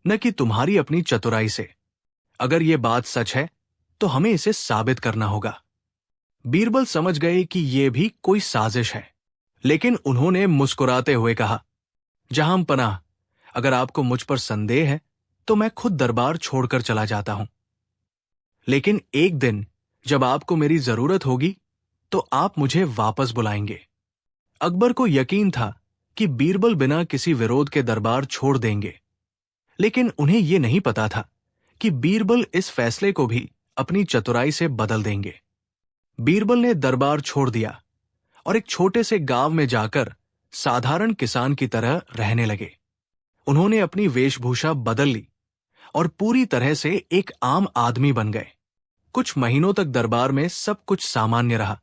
न कि तुम्हारी अपनी चतुराई से। अगर यह बात सच है तो हमें इसे साबित करना होगा। बीरबल समझ गए कि यह भी कोई साजिश है, लेकिन उन्होंने मुस्कुराते हुए कहा, जहां पनाह, अगर आपको मुझ पर संदेह है तो मैं खुद दरबार छोड़कर चला जाता हूं, लेकिन एक दिन जब आपको मेरी जरूरत होगी तो आप मुझे वापस बुलाएंगे। अकबर को यकीन था कि बीरबल बिना किसी विरोध के दरबार छोड़ देंगे, लेकिन उन्हें यह नहीं पता था कि बीरबल इस फैसले को भी अपनी चतुराई से बदल देंगे। बीरबल ने दरबार छोड़ दिया और एक छोटे से गांव में जाकर साधारण किसान की तरह रहने लगे। उन्होंने अपनी वेशभूषा बदल ली और पूरी तरह से एक आम आदमी बन गए। कुछ महीनों तक दरबार में सब कुछ सामान्य रहा,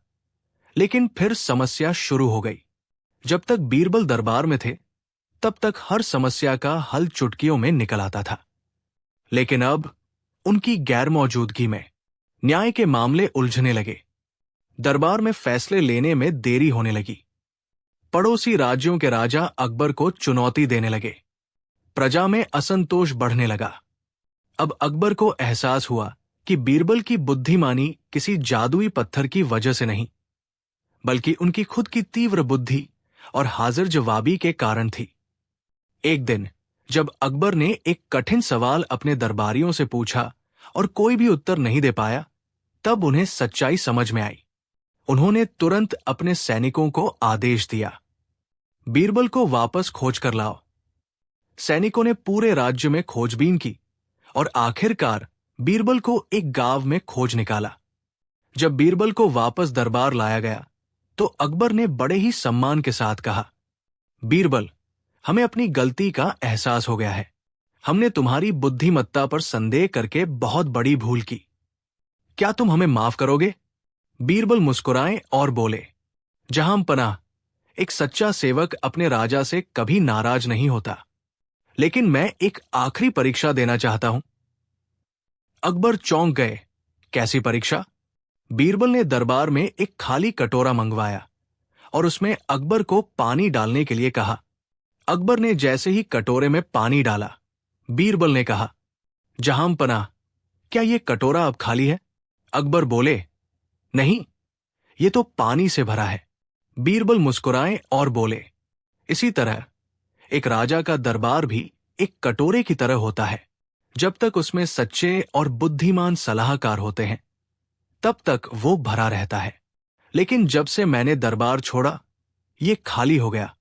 लेकिन फिर समस्या शुरू हो गई। जब तक बीरबल दरबार में थे तब तक हर समस्या का हल चुटकियों में निकल आता था, लेकिन अब उनकी गैरमौजूदगी में न्याय के मामले उलझने लगे। दरबार में फैसले लेने में देरी होने लगी। पड़ोसी राज्यों के राजा अकबर को चुनौती देने लगे। प्रजा में असंतोष बढ़ने लगा। अब अकबर को एहसास हुआ कि बीरबल की बुद्धिमानी किसी जादुई पत्थर की वजह से नहीं, बल्कि उनकी खुद की तीव्र बुद्धि और हाजिर जवाबी के कारण थी। एक दिन जब अकबर ने एक कठिन सवाल अपने दरबारियों से पूछा और कोई भी उत्तर नहीं दे पाया, तब उन्हें सच्चाई समझ में आई। उन्होंने तुरंत अपने सैनिकों को आदेश दिया, बीरबल को वापस खोज कर लाओ। सैनिकों ने पूरे राज्य में खोजबीन की और आखिरकार बीरबल को एक गांव में खोज निकाला। जब बीरबल को वापस दरबार लाया गया तो अकबर ने बड़े ही सम्मान के साथ कहा, बीरबल, हमें अपनी गलती का एहसास हो गया है। हमने तुम्हारी बुद्धिमत्ता पर संदेह करके बहुत बड़ी भूल की। क्या तुम हमें माफ करोगे? बीरबल मुस्कुराए और बोले, जहां पनाह, एक सच्चा सेवक अपने राजा से कभी नाराज नहीं होता, लेकिन मैं एक आखिरी परीक्षा देना चाहता हूं। अकबर चौंक गए। कैसी परीक्षा? बीरबल ने दरबार में एक खाली कटोरा मंगवाया और उसमें अकबर को पानी डालने के लिए कहा। अकबर ने जैसे ही कटोरे में पानी डाला, बीरबल ने कहा, जहां पनाह, क्या यह कटोरा अब खाली है? अकबर बोले, नहीं, ये तो पानी से भरा है। बीरबल मुस्कुराए और बोले, इसी तरह एक राजा का दरबार भी एक कटोरे की तरह होता है। जब तक उसमें सच्चे और बुद्धिमान सलाहकार होते हैं तब तक वो भरा रहता है, लेकिन जब से मैंने दरबार छोड़ा ये खाली हो गया।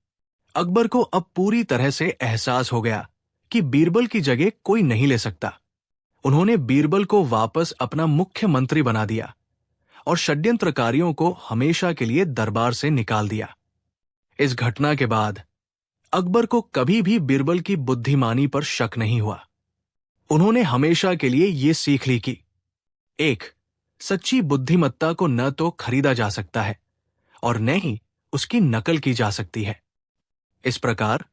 अकबर को अब पूरी तरह से एहसास हो गया कि बीरबल की जगह कोई नहीं ले सकता। उन्होंने बीरबल को वापस अपना मुख्य मंत्री बना दिया और षड्यंत्रकारियों को हमेशा के लिए दरबार से निकाल दिया। इस घटना के बाद अकबर को कभी भी बीरबल की बुद्धिमानी पर शक नहीं हुआ। उन्होंने हमेशा के लिए ये सीख ली कि एक, सच्ची बुद्धिमत्ता को न तो खरीदा जा सकता है और न ही उसकी नकल की जा सकती है। इस प्रकार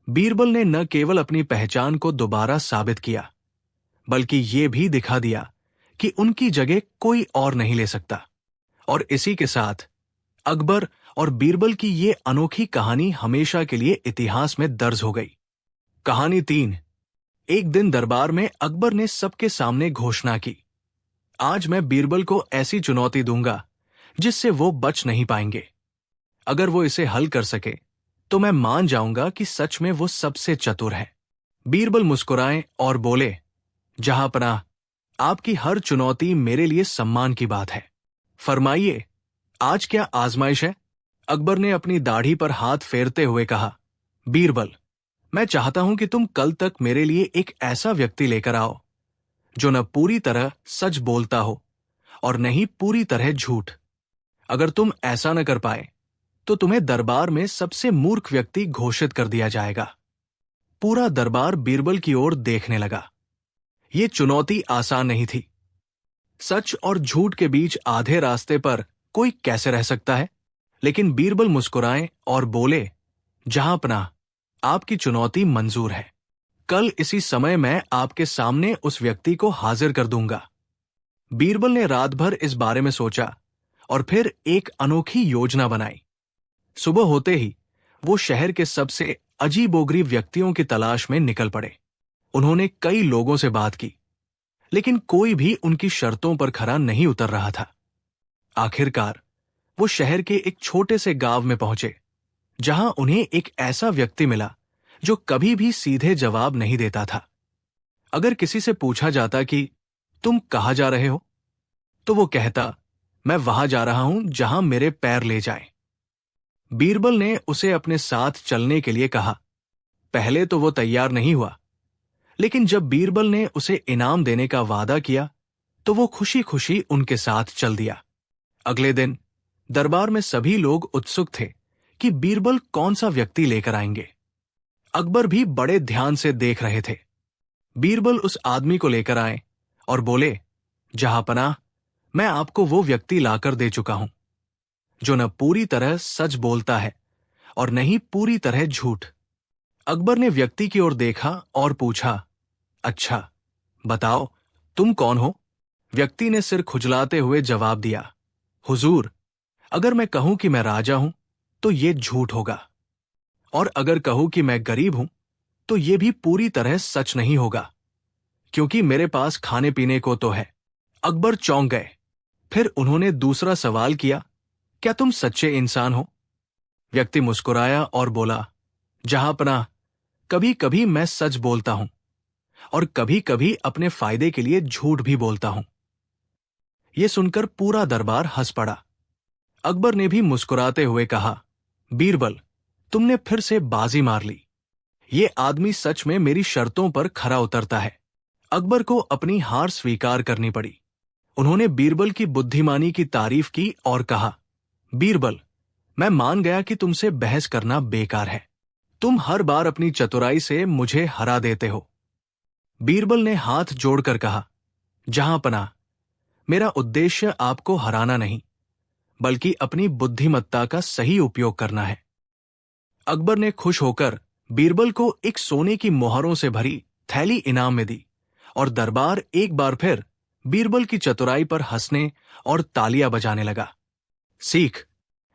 बीरबल ने न केवल अपनी पहचान को दोबारा साबित किया, बल्कि ये भी दिखा दिया कि उनकी जगह कोई और नहीं ले सकता। और इसी के साथ अकबर और बीरबल की ये अनोखी कहानी हमेशा के लिए इतिहास में दर्ज हो गई। कहानी 3। एक दिन दरबार में अकबर ने सबके सामने घोषणा की, आज मैं बीरबल को ऐसी चुनौती दूंगा जिससे वो बच नहीं पाएंगे। अगर वो इसे हल कर सके तो मैं मान जाऊंगा कि सच में वो सबसे चतुर है। बीरबल मुस्कुराए और बोले, जहांपनाह, आपकी हर चुनौती मेरे लिए सम्मान की बात है। फरमाइए, आज क्या आजमाइश है? अकबर ने अपनी दाढ़ी पर हाथ फेरते हुए कहा, बीरबल, मैं चाहता हूं कि तुम कल तक मेरे लिए एक ऐसा व्यक्ति लेकर आओ जो न पूरी तरह सच बोलता हो और न ही पूरी तरह झूठ। अगर तुम ऐसा न कर पाए तो तुम्हें दरबार में सबसे मूर्ख व्यक्ति घोषित कर दिया जाएगा। पूरा दरबार बीरबल की ओर देखने लगा। ये चुनौती आसान नहीं थी। सच और झूठ के बीच आधे रास्ते पर कोई कैसे रह सकता है? लेकिन बीरबल मुस्कुराए और बोले, जहांपनाह, आपकी चुनौती मंजूर है। कल इसी समय मैं आपके सामने उस व्यक्ति को हाजिर कर दूंगा। बीरबल ने रात भर इस बारे में सोचा और फिर एक अनोखी योजना बनाई। सुबह होते ही वो शहर के सबसे अजीबोगरीब व्यक्तियों की तलाश में निकल पड़े। उन्होंने कई लोगों से बात की, लेकिन कोई भी उनकी शर्तों पर खरा नहीं उतर रहा था। आखिरकार वो शहर के एक छोटे से गांव में पहुंचे, जहां उन्हें एक ऐसा व्यक्ति मिला जो कभी भी सीधे जवाब नहीं देता था। अगर किसी से पूछा जाता कि तुम कहां जा रहे हो, तो वो कहता, मैं वहां जा रहा हूं जहां मेरे पैर ले जाएं। बीरबल ने उसे अपने साथ चलने के लिए कहा। पहले तो वो तैयार नहीं हुआ, लेकिन जब बीरबल ने उसे इनाम देने का वादा किया तो वो खुशी खुशी उनके साथ चल दिया। अगले दिन दरबार में सभी लोग उत्सुक थे कि बीरबल कौन सा व्यक्ति लेकर आएंगे। अकबर भी बड़े ध्यान से देख रहे थे। बीरबल उस आदमी को लेकर आए और बोले, जहांपनाह, मैं आपको वो व्यक्ति लाकर दे चुका हूं जो न पूरी तरह सच बोलता है और न ही पूरी तरह झूठ। अकबर ने व्यक्ति की ओर देखा और पूछा, अच्छा, बताओ तुम कौन हो? व्यक्ति ने सिर खुजलाते हुए जवाब दिया, हुजूर, अगर मैं कहूं कि मैं राजा हूं तो ये झूठ होगा, और अगर कहूं कि मैं गरीब हूं तो ये भी पूरी तरह सच नहीं होगा, क्योंकि मेरे पास खाने पीने को तो है। अकबर चौंक गए। फिर उन्होंने दूसरा सवाल किया, क्या तुम सच्चे इंसान हो? व्यक्ति मुस्कुराया और बोला, जहांपनाह, कभी कभी मैं सच बोलता हूं और कभी कभी अपने फायदे के लिए झूठ भी बोलता हूं। यह सुनकर पूरा दरबार हंस पड़ा। अकबर ने भी मुस्कुराते हुए कहा, बीरबल, तुमने फिर से बाजी मार ली। ये आदमी सच में मेरी शर्तों पर खरा उतरता है। अकबर को अपनी हार स्वीकार करनी पड़ी। उन्होंने बीरबल की बुद्धिमानी की तारीफ की और कहा, बीरबल, मैं मान गया कि तुमसे बहस करना बेकार है। तुम हर बार अपनी चतुराई से मुझे हरा देते हो। बीरबल ने हाथ जोड़कर कहा, जहांपनाह, मेरा उद्देश्य आपको हराना नहीं, बल्कि अपनी बुद्धिमत्ता का सही उपयोग करना है। अकबर ने खुश होकर बीरबल को एक सोने की मोहरों से भरी थैली इनाम में दी और दरबार एक बार फिर बीरबल की चतुराई पर हंसने और तालियां बजाने लगा। सीख।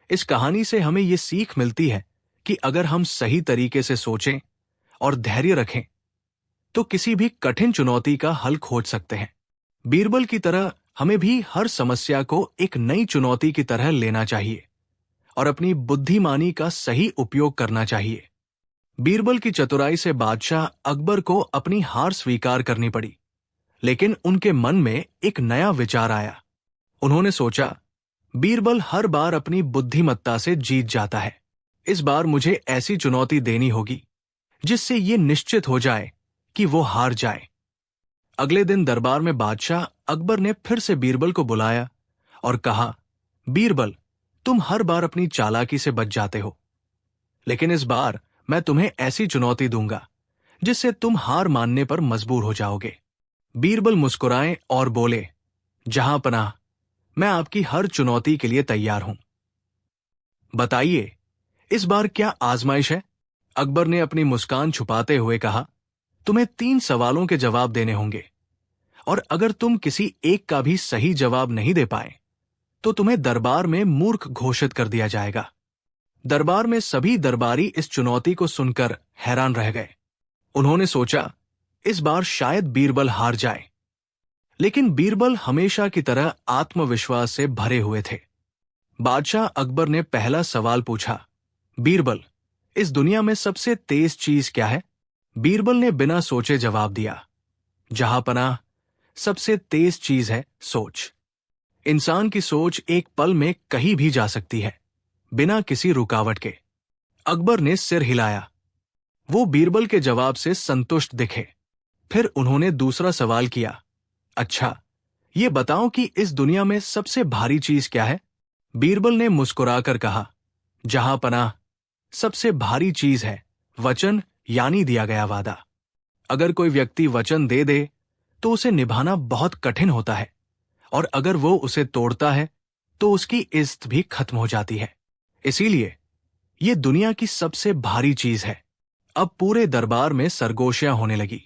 इस कहानी से हमें ये सीख मिलती है कि अगर हम सही तरीके से सोचें और धैर्य रखें तो किसी भी कठिन चुनौती का हल खोज सकते हैं। बीरबल की तरह हमें भी हर समस्या को एक नई चुनौती की तरह लेना चाहिए और अपनी बुद्धिमानी का सही उपयोग करना चाहिए। बीरबल की चतुराई से बादशाह अकबर को अपनी हार स्वीकार करनी पड़ी, लेकिन उनके मन में एक नया विचार आया। उन्होंने सोचा, बीरबल हर बार अपनी बुद्धिमत्ता से जीत जाता है। इस बार मुझे ऐसी चुनौती देनी होगी जिससे ये निश्चित हो जाए कि वो हार जाए। अगले दिन दरबार में बादशाह अकबर ने फिर से बीरबल को बुलाया और कहा, बीरबल, तुम हर बार अपनी चालाकी से बच जाते हो, लेकिन इस बार मैं तुम्हें ऐसी चुनौती दूंगा जिससे तुम हार मानने पर मजबूर हो जाओगे। बीरबल मुस्कुराए और बोले, जहां पनाह, मैं आपकी हर चुनौती के लिए तैयार हूं। बताइए, इस बार क्या आजमाइश है? अकबर ने अपनी मुस्कान छुपाते हुए कहा, तुम्हें 3 सवालों के जवाब देने होंगे, और अगर तुम किसी एक का भी सही जवाब नहीं दे पाए तो तुम्हें दरबार में मूर्ख घोषित कर दिया जाएगा। दरबार में सभी दरबारी इस चुनौती को सुनकर हैरान रह गए। उन्होंने सोचा, इस बार शायद बीरबल हार जाए। लेकिन बीरबल हमेशा की तरह आत्मविश्वास से भरे हुए थे। बादशाह अकबर ने पहला सवाल पूछा, बीरबल, इस दुनिया में सबसे तेज चीज क्या है? बीरबल ने बिना सोचे जवाब दिया, जहां पनाह, सबसे तेज चीज है सोच। इंसान की सोच एक पल में कहीं भी जा सकती है, बिना किसी रुकावट के। अकबर ने सिर हिलाया। वो बीरबल के जवाब से संतुष्ट दिखे। फिर उन्होंने दूसरा सवाल किया, अच्छा, ये बताओ कि इस दुनिया में सबसे भारी चीज क्या है? बीरबल ने मुस्कुराकर कहा, जहां पनाह, सबसे भारी चीज है वचन, यानी दिया गया वादा। अगर कोई व्यक्ति वचन दे दे तो उसे निभाना बहुत कठिन होता है, और अगर वो उसे तोड़ता है तो उसकी इज्जत भी खत्म हो जाती है। इसीलिए ये दुनिया की सबसे भारी चीज है। अब पूरे दरबार में सरगोशियां होने लगी।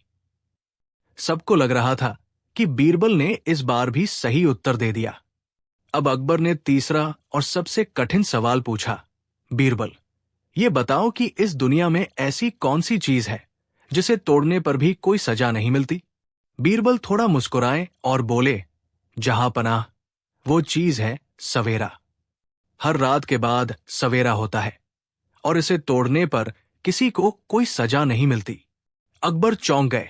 सबको लग रहा था कि बीरबल ने इस बार भी सही उत्तर दे दिया। अब अकबर ने तीसरा और सबसे कठिन सवाल पूछा, बीरबल, ये बताओ कि इस दुनिया में ऐसी कौन सी चीज है जिसे तोड़ने पर भी कोई सजा नहीं मिलती? बीरबल थोड़ा मुस्कुराए और बोले, जहां पनाह, वो चीज है सवेरा। हर रात के बाद सवेरा होता है, और इसे तोड़ने पर किसी को कोई सजा नहीं मिलती। अकबर चौंक गए।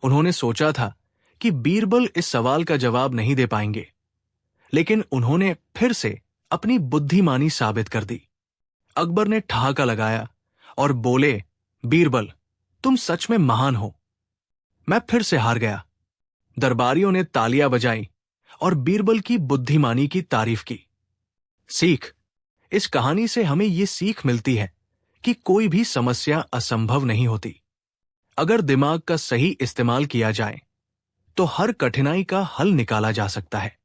उन्होंने सोचा था कि बीरबल इस सवाल का जवाब नहीं दे पाएंगे, लेकिन उन्होंने फिर से अपनी बुद्धिमानी साबित कर दी। अकबर ने ठहाका लगाया और बोले, बीरबल, तुम सच में महान हो। मैं फिर से हार गया। दरबारियों ने तालियां बजाई और बीरबल की बुद्धिमानी की तारीफ की। सीख, इस कहानी से हमें ये सीख मिलती है कि कोई भी समस्या असंभव नहीं होती। अगर दिमाग का सही इस्तेमाल किया जाए तो हर कठिनाई का हल निकाला जा सकता है।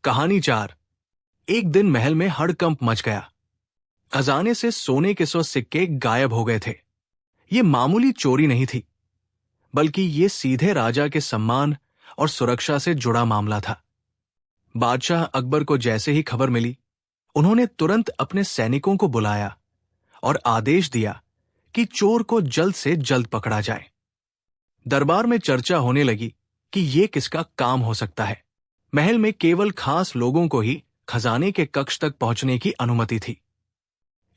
कहानी 4। एक दिन महल में हड़कंप मच गया। खजाने से सोने के 100 सिक्के गायब हो गए थे। ये मामूली चोरी नहीं थी, बल्कि ये सीधे राजा के सम्मान और सुरक्षा से जुड़ा मामला था। बादशाह अकबर को जैसे ही खबर मिली, उन्होंने तुरंत अपने सैनिकों को बुलाया और आदेश दिया कि चोर को जल्द से जल्द पकड़ा जाए। दरबार में चर्चा होने लगी कि ये किसका काम हो सकता है। महल में केवल खास लोगों को ही खजाने के कक्ष तक पहुंचने की अनुमति थी।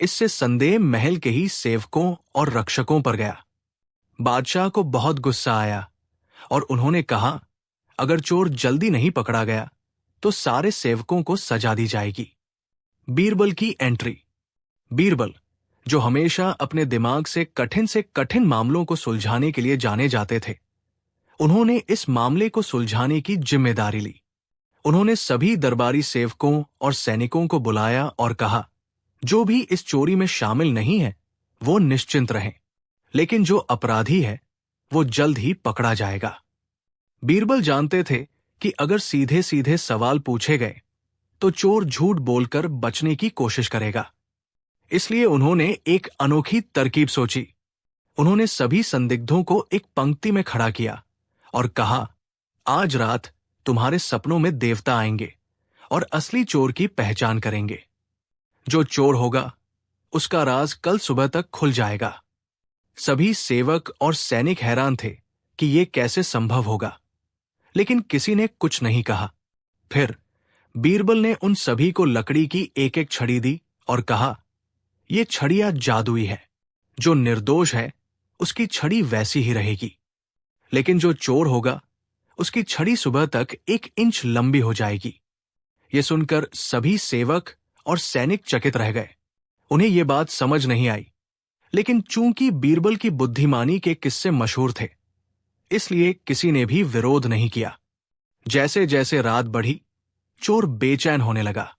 इससे संदेह महल के ही सेवकों और रक्षकों पर गया। बादशाह को बहुत गुस्सा आया और उन्होंने कहा, अगर चोर जल्दी नहीं पकड़ा गया तो सारे सेवकों को सजा दी जाएगी। बीरबल की एंट्री। बीरबल, जो हमेशा अपने दिमाग से कठिन मामलों को सुलझाने के लिए जाने जाते थे, उन्होंने इस मामले को सुलझाने की जिम्मेदारी ली। उन्होंने सभी दरबारी सेवकों और सैनिकों को बुलाया और कहा, जो भी इस चोरी में शामिल नहीं है वो निश्चिंत रहें, लेकिन जो अपराधी है वो जल्द ही पकड़ा जाएगा। बीरबल जानते थे कि अगर सीधे सीधे सवाल पूछे गए तो चोर झूठ बोलकर बचने की कोशिश करेगा। इसलिए उन्होंने एक अनोखी तरकीब सोची। उन्होंने सभी संदिग्धों को एक पंक्ति में खड़ा किया और कहा, आज रात तुम्हारे सपनों में देवता आएंगे और असली चोर की पहचान करेंगे। जो चोर होगा उसका राज कल सुबह तक खुल जाएगा। सभी सेवक और सैनिक हैरान थे कि यह कैसे संभव होगा, लेकिन किसी ने कुछ नहीं कहा। फिर बीरबल ने उन सभी को लकड़ी की एक एक छड़ी दी और कहा, यह छड़िया जादुई है। जो निर्दोष है उसकी छड़ी वैसी ही रहेगी, लेकिन जो चोर होगा उसकी छड़ी सुबह तक 1 इंच लंबी हो जाएगी। यह सुनकर सभी सेवक और सैनिक चकित रह गए। उन्हें यह बात समझ नहीं आई, लेकिन चूंकि बीरबल की बुद्धिमानी के किस्से मशहूर थे, इसलिए किसी ने भी विरोध नहीं किया। जैसे जैसे रात बढ़ी, चोर बेचैन होने लगा।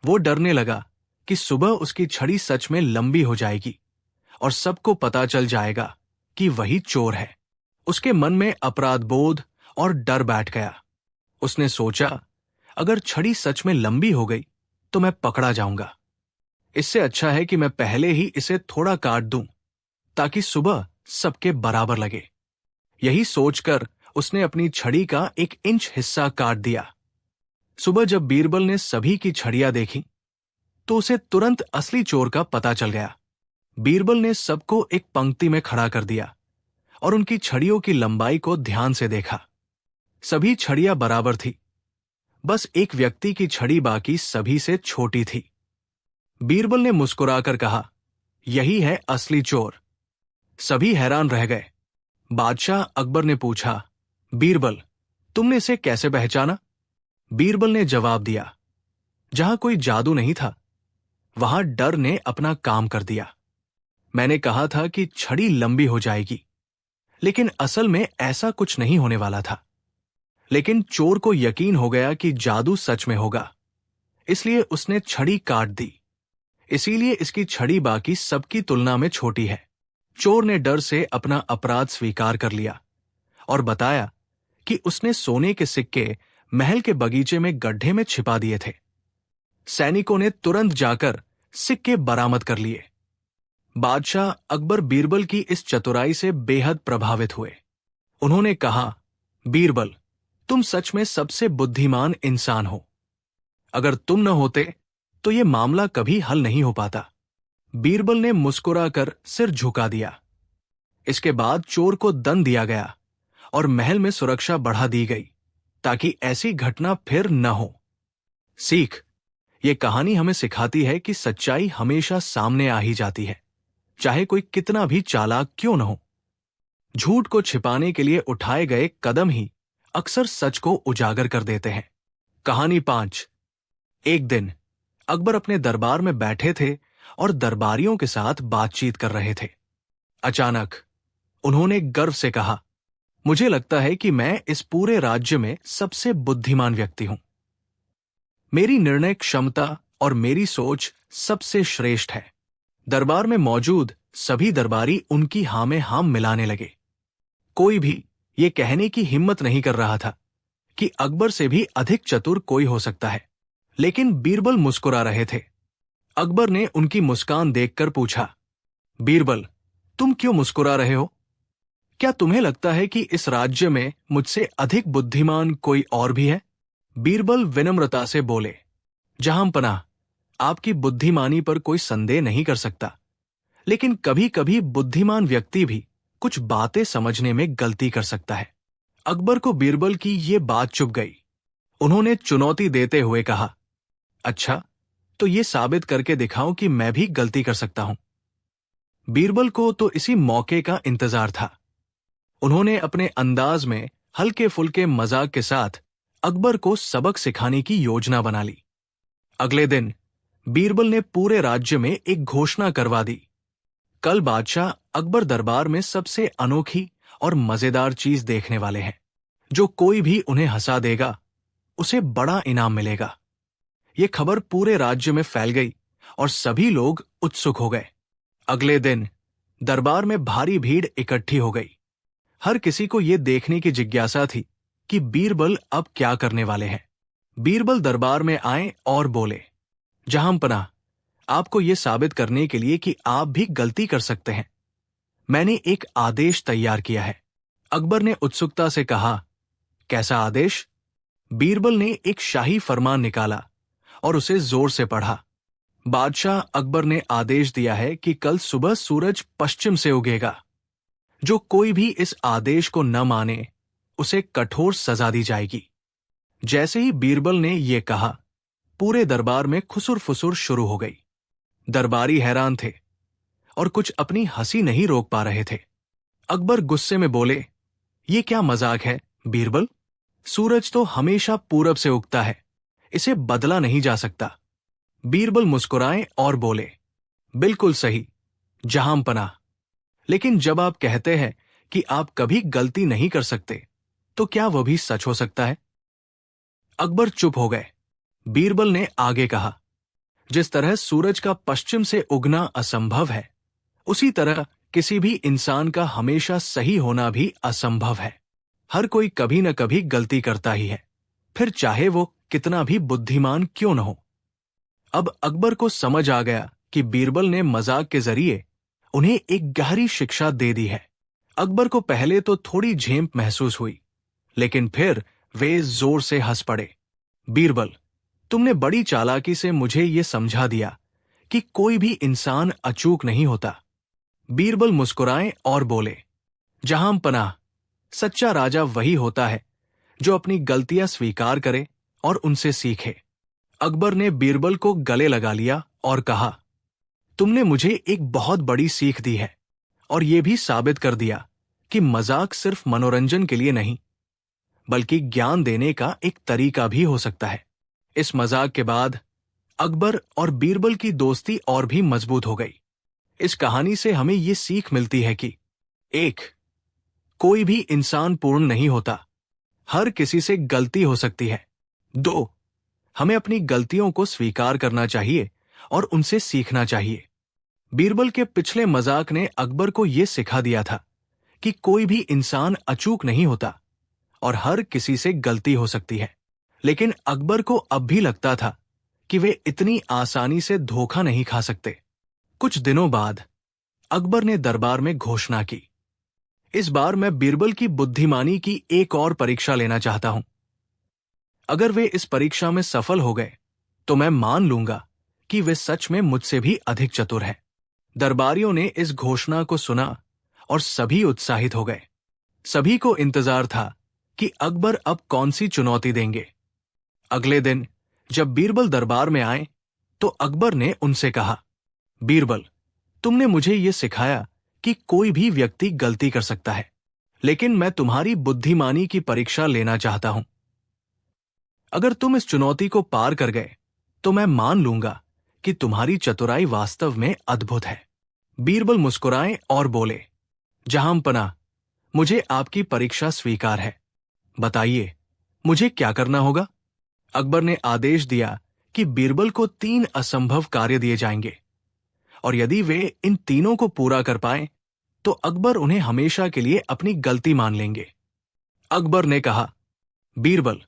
वो डरने लगा कि सुबह उसकी छड़ी सच में लंबी हो जाएगी और सबको पता चल जाएगा कि वही चोर है। उसके मन में अपराध बोध और डर बैठ गया। उसने सोचा, अगर छड़ी सच में लंबी हो गई तो मैं पकड़ा जाऊंगा। इससे अच्छा है कि मैं पहले ही इसे थोड़ा काट दूं, ताकि सुबह सबके बराबर लगे। यही सोचकर उसने अपनी छड़ी का 1 इंच हिस्सा काट दिया। सुबह जब बीरबल ने सभी की छड़ियां देखी तो उसे तुरंत असली चोर का पता चल गया। बीरबल ने सबको एक पंक्ति में खड़ा कर दिया और उनकी छड़ियों की लंबाई को ध्यान से देखा। सभी छड़ियां बराबर थी, बस एक व्यक्ति की छड़ी बाकी सभी से छोटी थी। बीरबल ने मुस्कुराकर कहा, यही है असली चोर। सभी हैरान रह गए। बादशाह अकबर ने पूछा, बीरबल, तुमने इसे कैसे पहचाना? बीरबल ने जवाब दिया, जहां कोई जादू नहीं था, वहां डर ने अपना काम कर दिया। मैंने कहा था कि छड़ी लंबी हो जाएगी, लेकिन असल में ऐसा कुछ नहीं होने वाला था। लेकिन चोर को यकीन हो गया कि जादू सच में होगा, इसलिए उसने छड़ी काट दी। इसीलिए इसकी छड़ी बाकी सबकी तुलना में छोटी है। चोर ने डर से अपना अपराध स्वीकार कर लिया और बताया कि उसने सोने के सिक्के महल के बगीचे में गड्ढे में छिपा दिए थे। सैनिकों ने तुरंत जाकर सिक्के बरामद कर लिए। बादशाह अकबर बीरबल की इस चतुराई से बेहद प्रभावित हुए। उन्होंने कहा, बीरबल, तुम सच में सबसे बुद्धिमान इंसान हो। अगर तुम न होते तो यह मामला कभी हल नहीं हो पाता। बीरबल ने मुस्कुराकर सिर झुका दिया। इसके बाद चोर को दंड दिया गया और महल में सुरक्षा बढ़ा दी गई, ताकि ऐसी घटना फिर न हो। सीख, ये कहानी हमें सिखाती है कि सच्चाई हमेशा सामने आ ही जाती है, चाहे कोई कितना भी चालाक क्यों न हो। झूठ को छिपाने के लिए उठाए गए कदम ही अक्सर सच को उजागर कर देते हैं। कहानी 5। एक दिन अकबर अपने दरबार में बैठे थे और दरबारियों के साथ बातचीत कर रहे थे। अचानक उन्होंने गर्व से कहा, मुझे लगता है कि मैं इस पूरे राज्य में सबसे बुद्धिमान व्यक्ति हूं। मेरी निर्णय क्षमता और मेरी सोच सबसे श्रेष्ठ है। दरबार में मौजूद सभी दरबारी उनकी हाँ में हाँ मिलाने लगे। कोई भी ये कहने की हिम्मत नहीं कर रहा था कि अकबर से भी अधिक चतुर कोई हो सकता है। लेकिन बीरबल मुस्कुरा रहे थे। अकबर ने उनकी मुस्कान देखकर पूछा, बीरबल, तुम क्यों मुस्कुरा रहे हो? क्या तुम्हें लगता है कि इस राज्य में मुझसे अधिक बुद्धिमान कोई और भी है? बीरबल विनम्रता से बोले, जहांपनाह, आपकी बुद्धिमानी पर कोई संदेह नहीं कर सकता, लेकिन कभी कभी बुद्धिमान व्यक्ति भी कुछ बातें समझने में गलती कर सकता है। अकबर को बीरबल की ये बात चुभ गई। उन्होंने चुनौती देते हुए कहा, अच्छा, तो ये साबित करके दिखाओ कि मैं भी गलती कर सकता हूं। बीरबल को तो इसी मौके का इंतजार था। उन्होंने अपने अंदाज में हल्के फुल्के मजाक के साथ अकबर को सबक सिखाने की योजना बना ली। अगले दिन बीरबल ने पूरे राज्य में एक घोषणा करवा दी, कल बादशाह अकबर दरबार में सबसे अनोखी और मजेदार चीज देखने वाले हैं। जो कोई भी उन्हें हंसा देगा उसे बड़ा इनाम मिलेगा। ये खबर पूरे राज्य में फैल गई और सभी लोग उत्सुक हो गए। अगले दिन दरबार में भारी भीड़ इकट्ठी हो गई। हर किसी को यह देखने की जिज्ञासा थी कि बीरबल अब क्या करने वाले हैं। बीरबल दरबार में आए और बोले, जहांपनाह, आपको यह साबित करने के लिए कि आप भी गलती कर सकते हैं, मैंने एक आदेश तैयार किया है। अकबर ने उत्सुकता से कहा, कैसा आदेश? बीरबल ने एक शाही फरमान निकाला और उसे जोर से पढ़ा। बादशाह अकबर ने आदेश दिया है कि कल सुबह सूरज पश्चिम से उगेगा। जो कोई भी इस आदेश को न माने उसे कठोर सजा दी जाएगी। जैसे ही बीरबल ने यह कहा, पूरे दरबार में खुसुर फुसुर शुरू हो गई। दरबारी हैरान थे और कुछ अपनी हंसी नहीं रोक पा रहे थे। अकबर गुस्से में बोले, ये क्या मजाक है बीरबल? सूरज तो हमेशा पूरब से उगता है, इसे बदला नहीं जा सकता। बीरबल मुस्कुराए और बोले, बिल्कुल सही जहांपनाह, लेकिन जब आप कहते हैं कि आप कभी गलती नहीं कर सकते, तो क्या वह भी सच हो सकता है? अकबर चुप हो गए। बीरबल ने आगे कहा, जिस तरह सूरज का पश्चिम से उगना असंभव है, उसी तरह किसी भी इंसान का हमेशा सही होना भी असंभव है। हर कोई कभी न कभी गलती करता ही है, फिर चाहे वो कितना भी बुद्धिमान क्यों न हो। अब अकबर को समझ आ गया कि बीरबल ने मजाक के जरिए उन्हें एक गहरी शिक्षा दे दी है। अकबर को पहले तो थोड़ी झेंप महसूस हुई, लेकिन फिर वे जोर से हंस पड़े। बीरबल, तुमने बड़ी चालाकी से मुझे ये समझा दिया कि कोई भी इंसान अचूक नहीं होता। बीरबल मुस्कुराए और बोले, जहां पनाह, सच्चा राजा वही होता है जो अपनी गलतियां स्वीकार करे और उनसे सीखे। अकबर ने बीरबल को गले लगा लिया और कहा, तुमने मुझे एक बहुत बड़ी सीख दी है और यह भी साबित कर दिया कि मजाक सिर्फ मनोरंजन के लिए नहीं, बल्कि ज्ञान देने का एक तरीका भी हो सकता है। इस मजाक के बाद अकबर और बीरबल की दोस्ती और भी मजबूत हो गई। इस कहानी से हमें ये सीख मिलती है कि 1. कोई भी इंसान पूर्ण नहीं होता, हर किसी से गलती हो सकती है। 2. हमें अपनी गलतियों को स्वीकार करना चाहिए और उनसे सीखना चाहिए। बीरबल के पिछले मजाक ने अकबर को यह सिखा दिया था कि कोई भी इंसान अचूक नहीं होता और हर किसी से गलती हो सकती है। लेकिन अकबर को अब भी लगता था कि वे इतनी आसानी से धोखा नहीं खा सकते। कुछ दिनों बाद अकबर ने दरबार में घोषणा की, इस बार मैं बीरबल की बुद्धिमानी की एक और परीक्षा लेना चाहता हूं। अगर वे इस परीक्षा में सफल हो गए तो मैं मान लूंगा कि वे सच में मुझसे भी अधिक चतुर हैं। दरबारियों ने इस घोषणा को सुना और सभी उत्साहित हो गए। सभी को इंतजार था कि अकबर अब कौन सी चुनौती देंगे। अगले दिन जब बीरबल दरबार में आए तो अकबर ने उनसे कहा, बीरबल, तुमने मुझे यह सिखाया कि कोई भी व्यक्ति गलती कर सकता है, लेकिन मैं तुम्हारी बुद्धिमानी की परीक्षा लेना चाहता हूं। अगर तुम इस चुनौती को पार कर गए तो मैं मान लूंगा कि तुम्हारी चतुराई वास्तव में अद्भुत है। बीरबल मुस्कुराए और बोले, जहां पनाह, मुझे आपकी परीक्षा स्वीकार है। बताइए, मुझे क्या करना होगा? अकबर ने आदेश दिया कि बीरबल को 3 असंभव कार्य दिए जाएंगे और यदि वे इन तीनों को पूरा कर पाए तो अकबर उन्हें हमेशा के लिए अपनी गलती मान लेंगे। अकबर ने कहा, बीरबल,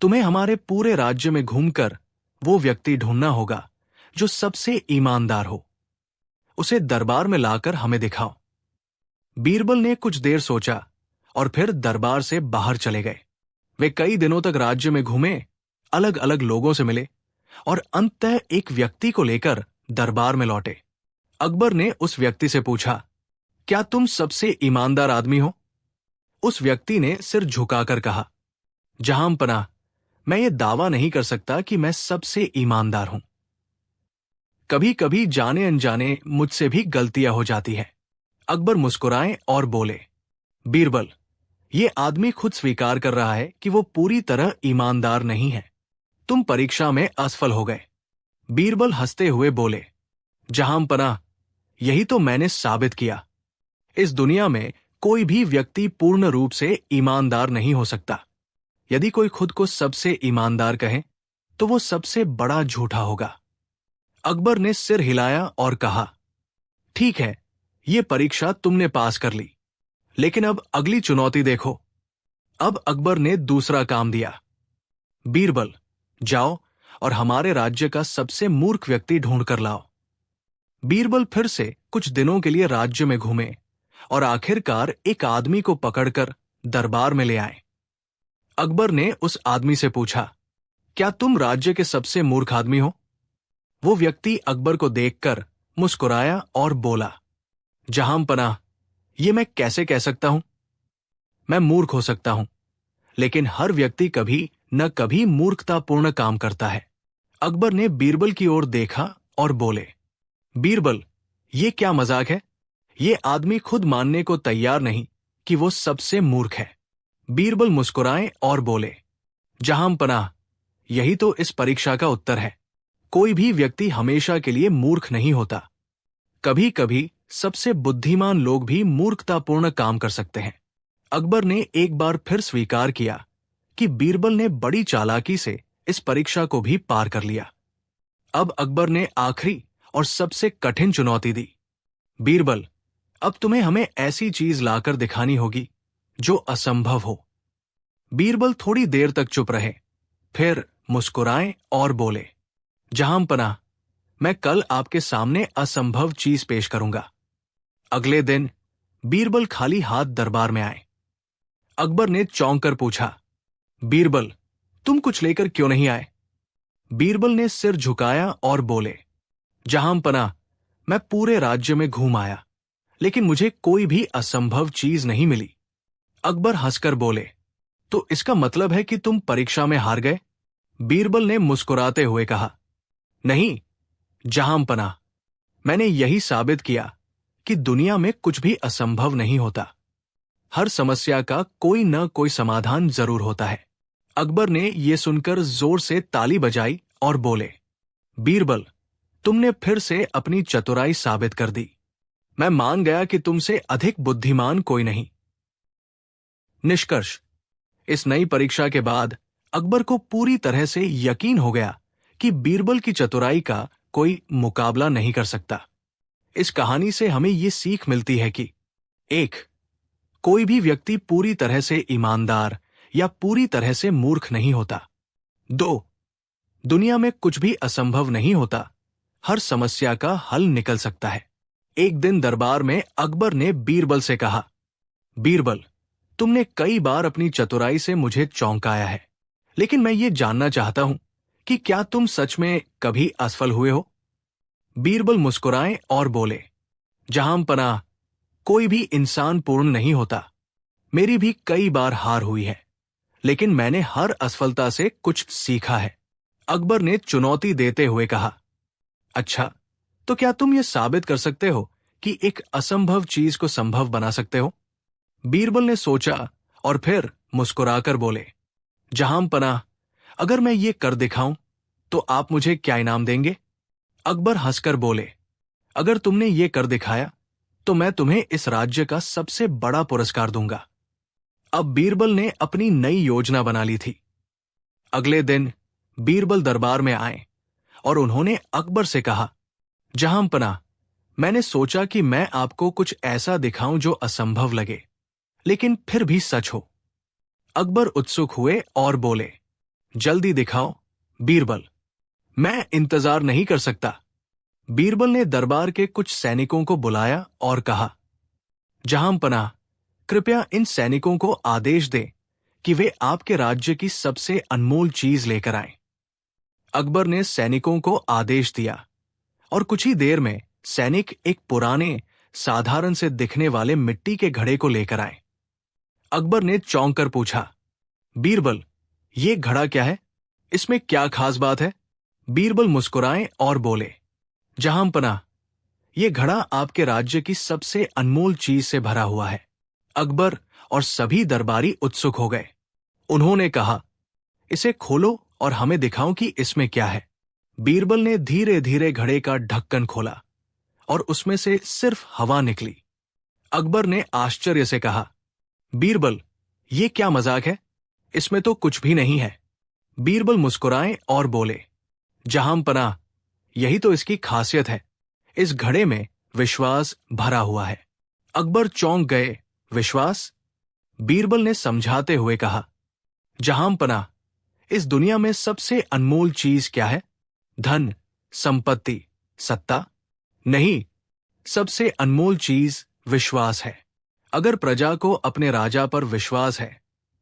तुम्हें हमारे पूरे राज्य में घूमकर वो व्यक्ति ढूंढना होगा जो सबसे ईमानदार हो। उसे दरबार में लाकर हमें दिखाओ। बीरबल ने कुछ देर सोचा और फिर दरबार से बाहर चले गए। वे कई दिनों तक राज्य में घूमे, अलग अलग लोगों से मिले और अंततः एक व्यक्ति को लेकर दरबार में लौटे। अकबर ने उस व्यक्ति से पूछा, क्या तुम सबसे ईमानदार आदमी हो? उस व्यक्ति ने सिर झुकाकर कहा, जहां पनाह, मैं ये दावा नहीं कर सकता कि मैं सबसे ईमानदार हूं। कभी कभी जाने अनजाने मुझसे भी गलतियां हो जाती हैं। अकबर मुस्कुराए और बोले, बीरबल, ये आदमी खुद स्वीकार कर रहा है कि वो पूरी तरह ईमानदार नहीं है। तुम परीक्षा में असफल हो गए। बीरबल हंसते हुए बोले, जहां पनाह, यही तो मैंने साबित किया। इस दुनिया में कोई भी व्यक्ति पूर्ण रूप से ईमानदार नहीं हो सकता। यदि कोई खुद को सबसे ईमानदार कहे तो वो सबसे बड़ा झूठा होगा। अकबर ने सिर हिलाया और कहा, ठीक है, ये परीक्षा तुमने पास कर ली, लेकिन अब अगली चुनौती देखो। अब अकबर ने दूसरा काम दिया, बीरबल, जाओ और हमारे राज्य का सबसे मूर्ख व्यक्ति ढूंढ कर लाओ। बीरबल फिर से कुछ दिनों के लिए राज्य में घूमे और आखिरकार एक आदमी को पकड़कर दरबार में ले आए। अकबर ने उस आदमी से पूछा, क्या तुम राज्य के सबसे मूर्ख आदमी हो? वो व्यक्ति अकबर को देखकर मुस्कुराया और बोला, जहां पनाह, ये मैं कैसे कह सकता हूं? मैं मूर्ख हो सकता हूं, लेकिन हर व्यक्ति कभी न कभी मूर्खतापूर्ण काम करता है। अकबर ने बीरबल की ओर देखा और बोले, बीरबल, ये क्या मजाक है? ये आदमी खुद मानने को तैयार नहीं कि वो सबसे मूर्ख है। बीरबल मुस्कुराए और बोले, जहां पनाह, यही तो इस परीक्षा का उत्तर है। कोई भी व्यक्ति हमेशा के लिए मूर्ख नहीं होता। कभी कभी सबसे बुद्धिमान लोग भी मूर्खतापूर्ण काम कर सकते हैं। अकबर ने एक बार फिर स्वीकार किया कि बीरबल ने बड़ी चालाकी से इस परीक्षा को भी पार कर लिया। अब अकबर ने आखिरी और सबसे कठिन चुनौती दी, बीरबल, अब तुम्हें हमें ऐसी चीज लाकर दिखानी होगी जो असंभव हो। बीरबल थोड़ी देर तक चुप रहे, फिर मुस्कुराए और बोले, जहांपनाह, मैं कल आपके सामने असंभव चीज पेश करूंगा। अगले दिन बीरबल खाली हाथ दरबार में आए। अकबर ने चौंक कर पूछा, बीरबल, तुम कुछ लेकर क्यों नहीं आए? बीरबल ने सिर झुकाया और बोले, जहांपनाह, मैं पूरे राज्य में घूम आया, लेकिन मुझे कोई भी असंभव चीज नहीं मिली। अकबर हंसकर बोले, तो इसका मतलब है कि तुम परीक्षा में हार गए? बीरबल ने मुस्कुराते हुए कहा, नहीं जहांपनाह, मैंने यही साबित किया कि दुनिया में कुछ भी असंभव नहीं होता। हर समस्या का कोई न कोई समाधान जरूर होता है। अकबर ने यह सुनकर जोर से ताली बजाई और बोले, बीरबल, तुमने फिर से अपनी चतुराई साबित कर दी। मैं मान गया कि तुमसे अधिक बुद्धिमान कोई नहीं। निष्कर्ष, इस नई परीक्षा के बाद अकबर को पूरी तरह से यकीन हो गया कि बीरबल की चतुराई का कोई मुकाबला नहीं कर सकता। इस कहानी से हमें ये सीख मिलती है कि 1. कोई भी व्यक्ति पूरी तरह से ईमानदार या पूरी तरह से मूर्ख नहीं होता। 2. दुनिया में कुछ भी असंभव नहीं होता, हर समस्या का हल निकल सकता है। एक दिन दरबार में अकबर ने बीरबल से कहा, बीरबल, तुमने कई बार अपनी चतुराई से मुझे चौंकाया है, लेकिन मैं ये जानना चाहता हूं कि क्या तुम सच में कभी असफल हुए हो? बीरबल मुस्कुराए और बोले, जहांपनाह, कोई भी इंसान पूर्ण नहीं होता। मेरी भी कई बार हार हुई है, लेकिन मैंने हर असफलता से कुछ सीखा है। अकबर ने चुनौती देते हुए कहा, अच्छा, तो क्या तुम ये साबित कर सकते हो कि एक असंभव चीज को संभव बना सकते हो? बीरबल ने सोचा और फिर मुस्कुराकर बोले, जहांपनाह, अगर मैं ये कर दिखाऊं तो आप मुझे क्या इनाम देंगे? अकबर हंसकर बोले, अगर तुमने ये कर दिखाया तो मैं तुम्हें इस राज्य का सबसे बड़ा पुरस्कार दूंगा। अब बीरबल ने अपनी नई योजना बना ली थी। अगले दिन बीरबल दरबार में आए और उन्होंने अकबर से कहा, जहांपनाह, मैंने सोचा कि मैं आपको कुछ ऐसा दिखाऊं जो असंभव लगे, लेकिन फिर भी सच हो। अकबर उत्सुक हुए और बोले, जल्दी दिखाओ बीरबल, मैं इंतजार नहीं कर सकता। बीरबल ने दरबार के कुछ सैनिकों को बुलाया और कहा, जहांपनाह, कृपया इन सैनिकों को आदेश दें कि वे आपके राज्य की सबसे अनमोल चीज लेकर आएं। अकबर ने सैनिकों को आदेश दिया और कुछ ही देर में सैनिक एक पुराने, साधारण से दिखने वाले मिट्टी के घड़े को लेकर आए। अकबर ने चौंक कर पूछा, बीरबल, ये घड़ा क्या है? इसमें क्या खास बात है? बीरबल मुस्कुराए और बोले, जहांपनाह, ये घड़ा आपके राज्य की सबसे अनमोल चीज से भरा हुआ है। अकबर और सभी दरबारी उत्सुक हो गए। उन्होंने कहा, इसे खोलो और हमें दिखाओ कि इसमें क्या है। बीरबल ने धीरे धीरे घड़े का ढक्कन खोला और उसमें से सिर्फ हवा निकली। अकबर ने आश्चर्य से कहा, बीरबल, ये क्या मजाक है? इसमें तो कुछ भी नहीं है। बीरबल मुस्कुराए और बोले, जहांपनाह, यही तो इसकी खासियत है। इस घड़े में विश्वास भरा हुआ है। अकबर चौंक गए। विश्वास? बीरबल ने समझाते हुए कहा, जहांपनाह, इस दुनिया में सबसे अनमोल चीज क्या है? धन, संपत्ति, सत्ता? नहीं, सबसे अनमोल चीज विश्वास है। अगर प्रजा को अपने राजा पर विश्वास है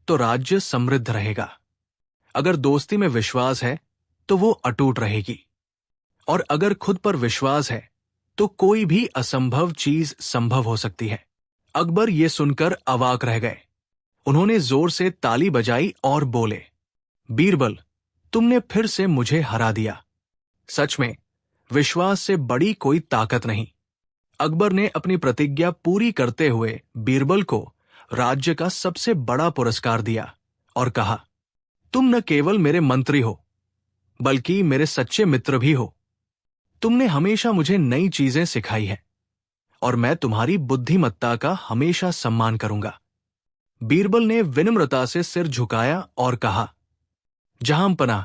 तो राज्य समृद्ध रहेगा। अगर दोस्ती में विश्वास है तो वो अटूट रहेगी, और अगर खुद पर विश्वास है तो कोई भी असंभव चीज संभव हो सकती है। अकबर ये सुनकर अवाक रह गए। उन्होंने जोर से ताली बजाई और बोले, बीरबल, तुमने फिर से मुझे हरा दिया। सच में विश्वास से बड़ी कोई ताकत नहीं। अकबर ने अपनी प्रतिज्ञा पूरी करते हुए बीरबल को राज्य का सबसे बड़ा पुरस्कार दिया और कहा, तुम न केवल मेरे मंत्री हो, बल्कि मेरे सच्चे मित्र भी हो। तुमने हमेशा मुझे नई चीजें सिखाई है और मैं तुम्हारी बुद्धिमत्ता का हमेशा सम्मान करूंगा। बीरबल ने विनम्रता से सिर झुकाया और कहा, जहांपनाह,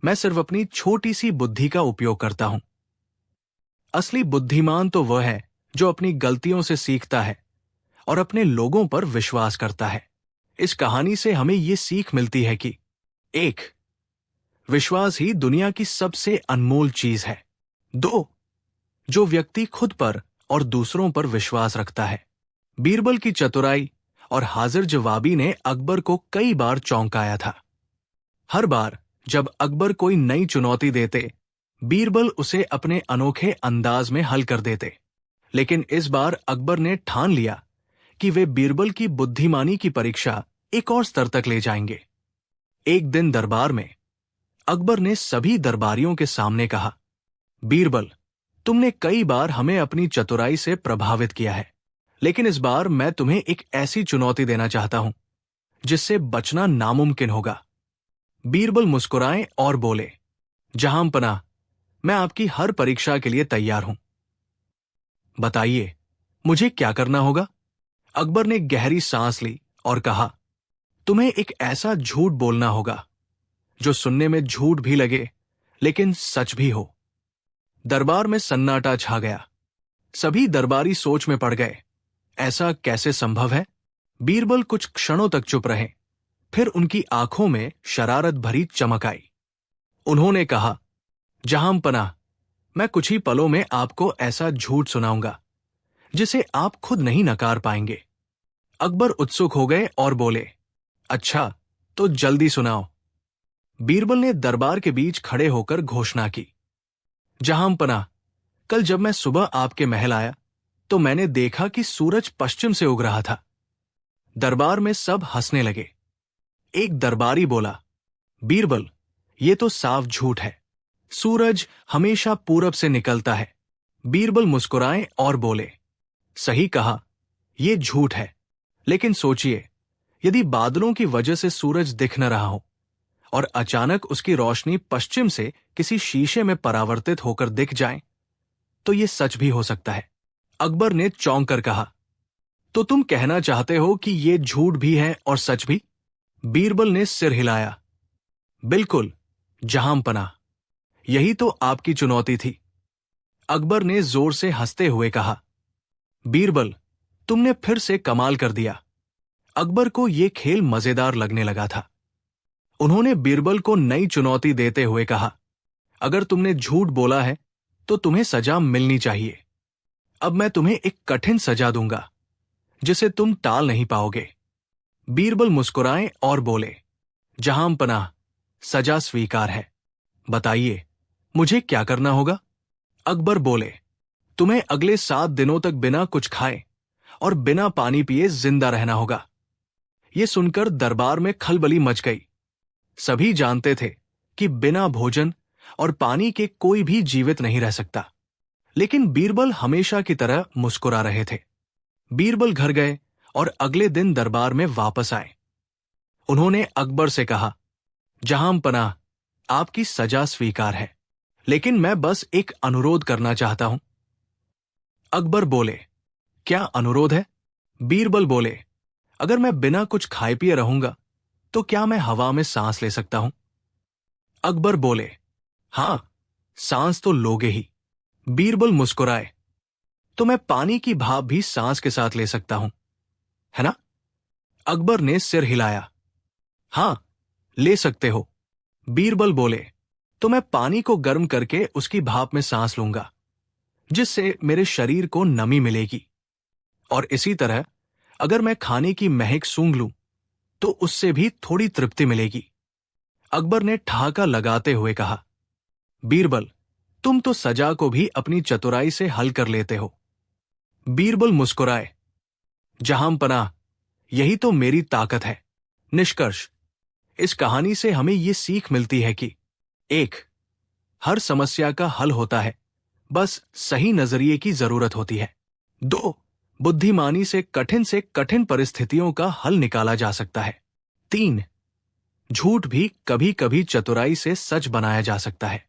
मैं सिर्फ अपनी छोटी सी बुद्धि का उपयोग करता हूं। असली बुद्धिमान तो वह है जो अपनी गलतियों से सीखता है और अपने लोगों पर विश्वास करता है। इस कहानी से हमें ये सीख मिलती है कि 1. विश्वास ही दुनिया की सबसे अनमोल चीज है। 2. जो व्यक्ति खुद पर और दूसरों पर विश्वास रखता है। बीरबल की चतुराई और हाजिर जवाबी ने अकबर को कई बार चौंकाया था। हर बार जब अकबर कोई नई चुनौती देते, बीरबल उसे अपने अनोखे अंदाज में हल कर देते। लेकिन इस बार अकबर ने ठान लिया कि वे बीरबल की बुद्धिमानी की परीक्षा एक और स्तर तक ले जाएंगे। एक दिन दरबार में अकबर ने सभी दरबारियों के सामने कहा, बीरबल, तुमने कई बार हमें अपनी चतुराई से प्रभावित किया है, लेकिन इस बार मैं तुम्हें एक ऐसी चुनौती देना चाहता हूं जिससे बचना नामुमकिन होगा। बीरबल मुस्कुराए और बोले, जहांपनाह, मैं आपकी हर परीक्षा के लिए तैयार हूं। बताइए, मुझे क्या करना होगा? अकबर ने गहरी सांस ली और कहा, तुम्हें एक ऐसा झूठ बोलना होगा जो सुनने में झूठ भी लगे लेकिन सच भी हो। दरबार में सन्नाटा छा गया। सभी दरबारी सोच में पड़ गए। ऐसा कैसे संभव है? बीरबल कुछ क्षणों तक चुप रहे, फिर उनकी आंखों में शरारत भरी चमक आई। उन्होंने कहा, जहांपनाह, मैं कुछ ही पलों में आपको ऐसा झूठ सुनाऊंगा जिसे आप खुद नहीं नकार पाएंगे। अकबर उत्सुक हो गए और बोले, अच्छा, तो जल्दी सुनाओ। बीरबल ने दरबार के बीच खड़े होकर घोषणा की, जहांपनाह, कल जब मैं सुबह आपके महल आया तो मैंने देखा कि सूरज पश्चिम से उग रहा था। दरबार में सब हंसने लगे। एक दरबारी बोला, बीरबल, ये तो साफ झूठ है। सूरज हमेशा पूरब से निकलता है। बीरबल मुस्कुराए और बोले, सही कहा, ये झूठ है। लेकिन सोचिए, यदि बादलों की वजह से सूरज दिख न रहा हो और अचानक उसकी रोशनी पश्चिम से किसी शीशे में परावर्तित होकर दिख जाए, तो ये सच भी हो सकता है। अकबर ने चौंक कर कहा, तो तुम कहना चाहते हो कि ये झूठ भी है और सच भी? बीरबल ने सिर हिलाया। बिल्कुल, जहांपनाह, यही तो आपकी चुनौती थी। अकबर ने जोर से हंसते हुए कहा, बीरबल, तुमने फिर से कमाल कर दिया। अकबर को यह खेल मजेदार लगने लगा था। उन्होंने बीरबल को नई चुनौती देते हुए कहा, अगर तुमने झूठ बोला है तो तुम्हें सजा मिलनी चाहिए। अब मैं तुम्हें एक कठिन सजा दूंगा जिसे तुम टाल नहीं पाओगे। बीरबल मुस्कुराए और बोले, जहांपनाह, सजा स्वीकार है। बताइए, मुझे क्या करना होगा? अकबर बोले, तुम्हें अगले 7 दिनों तक बिना कुछ खाए और बिना पानी पिए जिंदा रहना होगा। यह सुनकर दरबार में खलबली मच गई। सभी जानते थे कि बिना भोजन और पानी के कोई भी जीवित नहीं रह सकता, लेकिन बीरबल हमेशा की तरह मुस्कुरा रहे थे। बीरबल घर गए और अगले दिन दरबार में वापस आए। उन्होंने अकबर से कहा, जहांपनाह, आपकी सजा स्वीकार है, लेकिन मैं बस एक अनुरोध करना चाहता हूं। अकबर बोले, क्या अनुरोध है? बीरबल बोले, अगर मैं बिना कुछ खाए पिए रहूंगा तो क्या मैं हवा में सांस ले सकता हूं? अकबर बोले, हां, सांस तो लोगे ही। बीरबल मुस्कुराए, तो मैं पानी की भाप भी सांस के साथ ले सकता हूं, है ना? अकबर ने सिर हिलाया। हां, ले सकते हो। बीरबल बोले, तो मैं पानी को गर्म करके उसकी भाप में सांस लूंगा, जिससे मेरे शरीर को नमी मिलेगी। और इसी तरह अगर मैं खाने की महक सूंघ लूं तो उससे भी थोड़ी तृप्ति मिलेगी। अकबर ने ठहाका लगाते हुए कहा, बीरबल, तुम तो सजा को भी अपनी चतुराई से हल कर लेते हो। बीरबल मुस्कुराए, जहांपनाह, यही तो मेरी ताकत है। निष्कर्ष, इस कहानी से हमें यह सीख मिलती है कि 1. हर समस्या का हल होता है, बस सही नजरिए की जरूरत होती है। 2. बुद्धिमानी से कठिन परिस्थितियों का हल निकाला जा सकता है। 3. झूठ भी कभी कभी चतुराई से सच बनाया जा सकता है।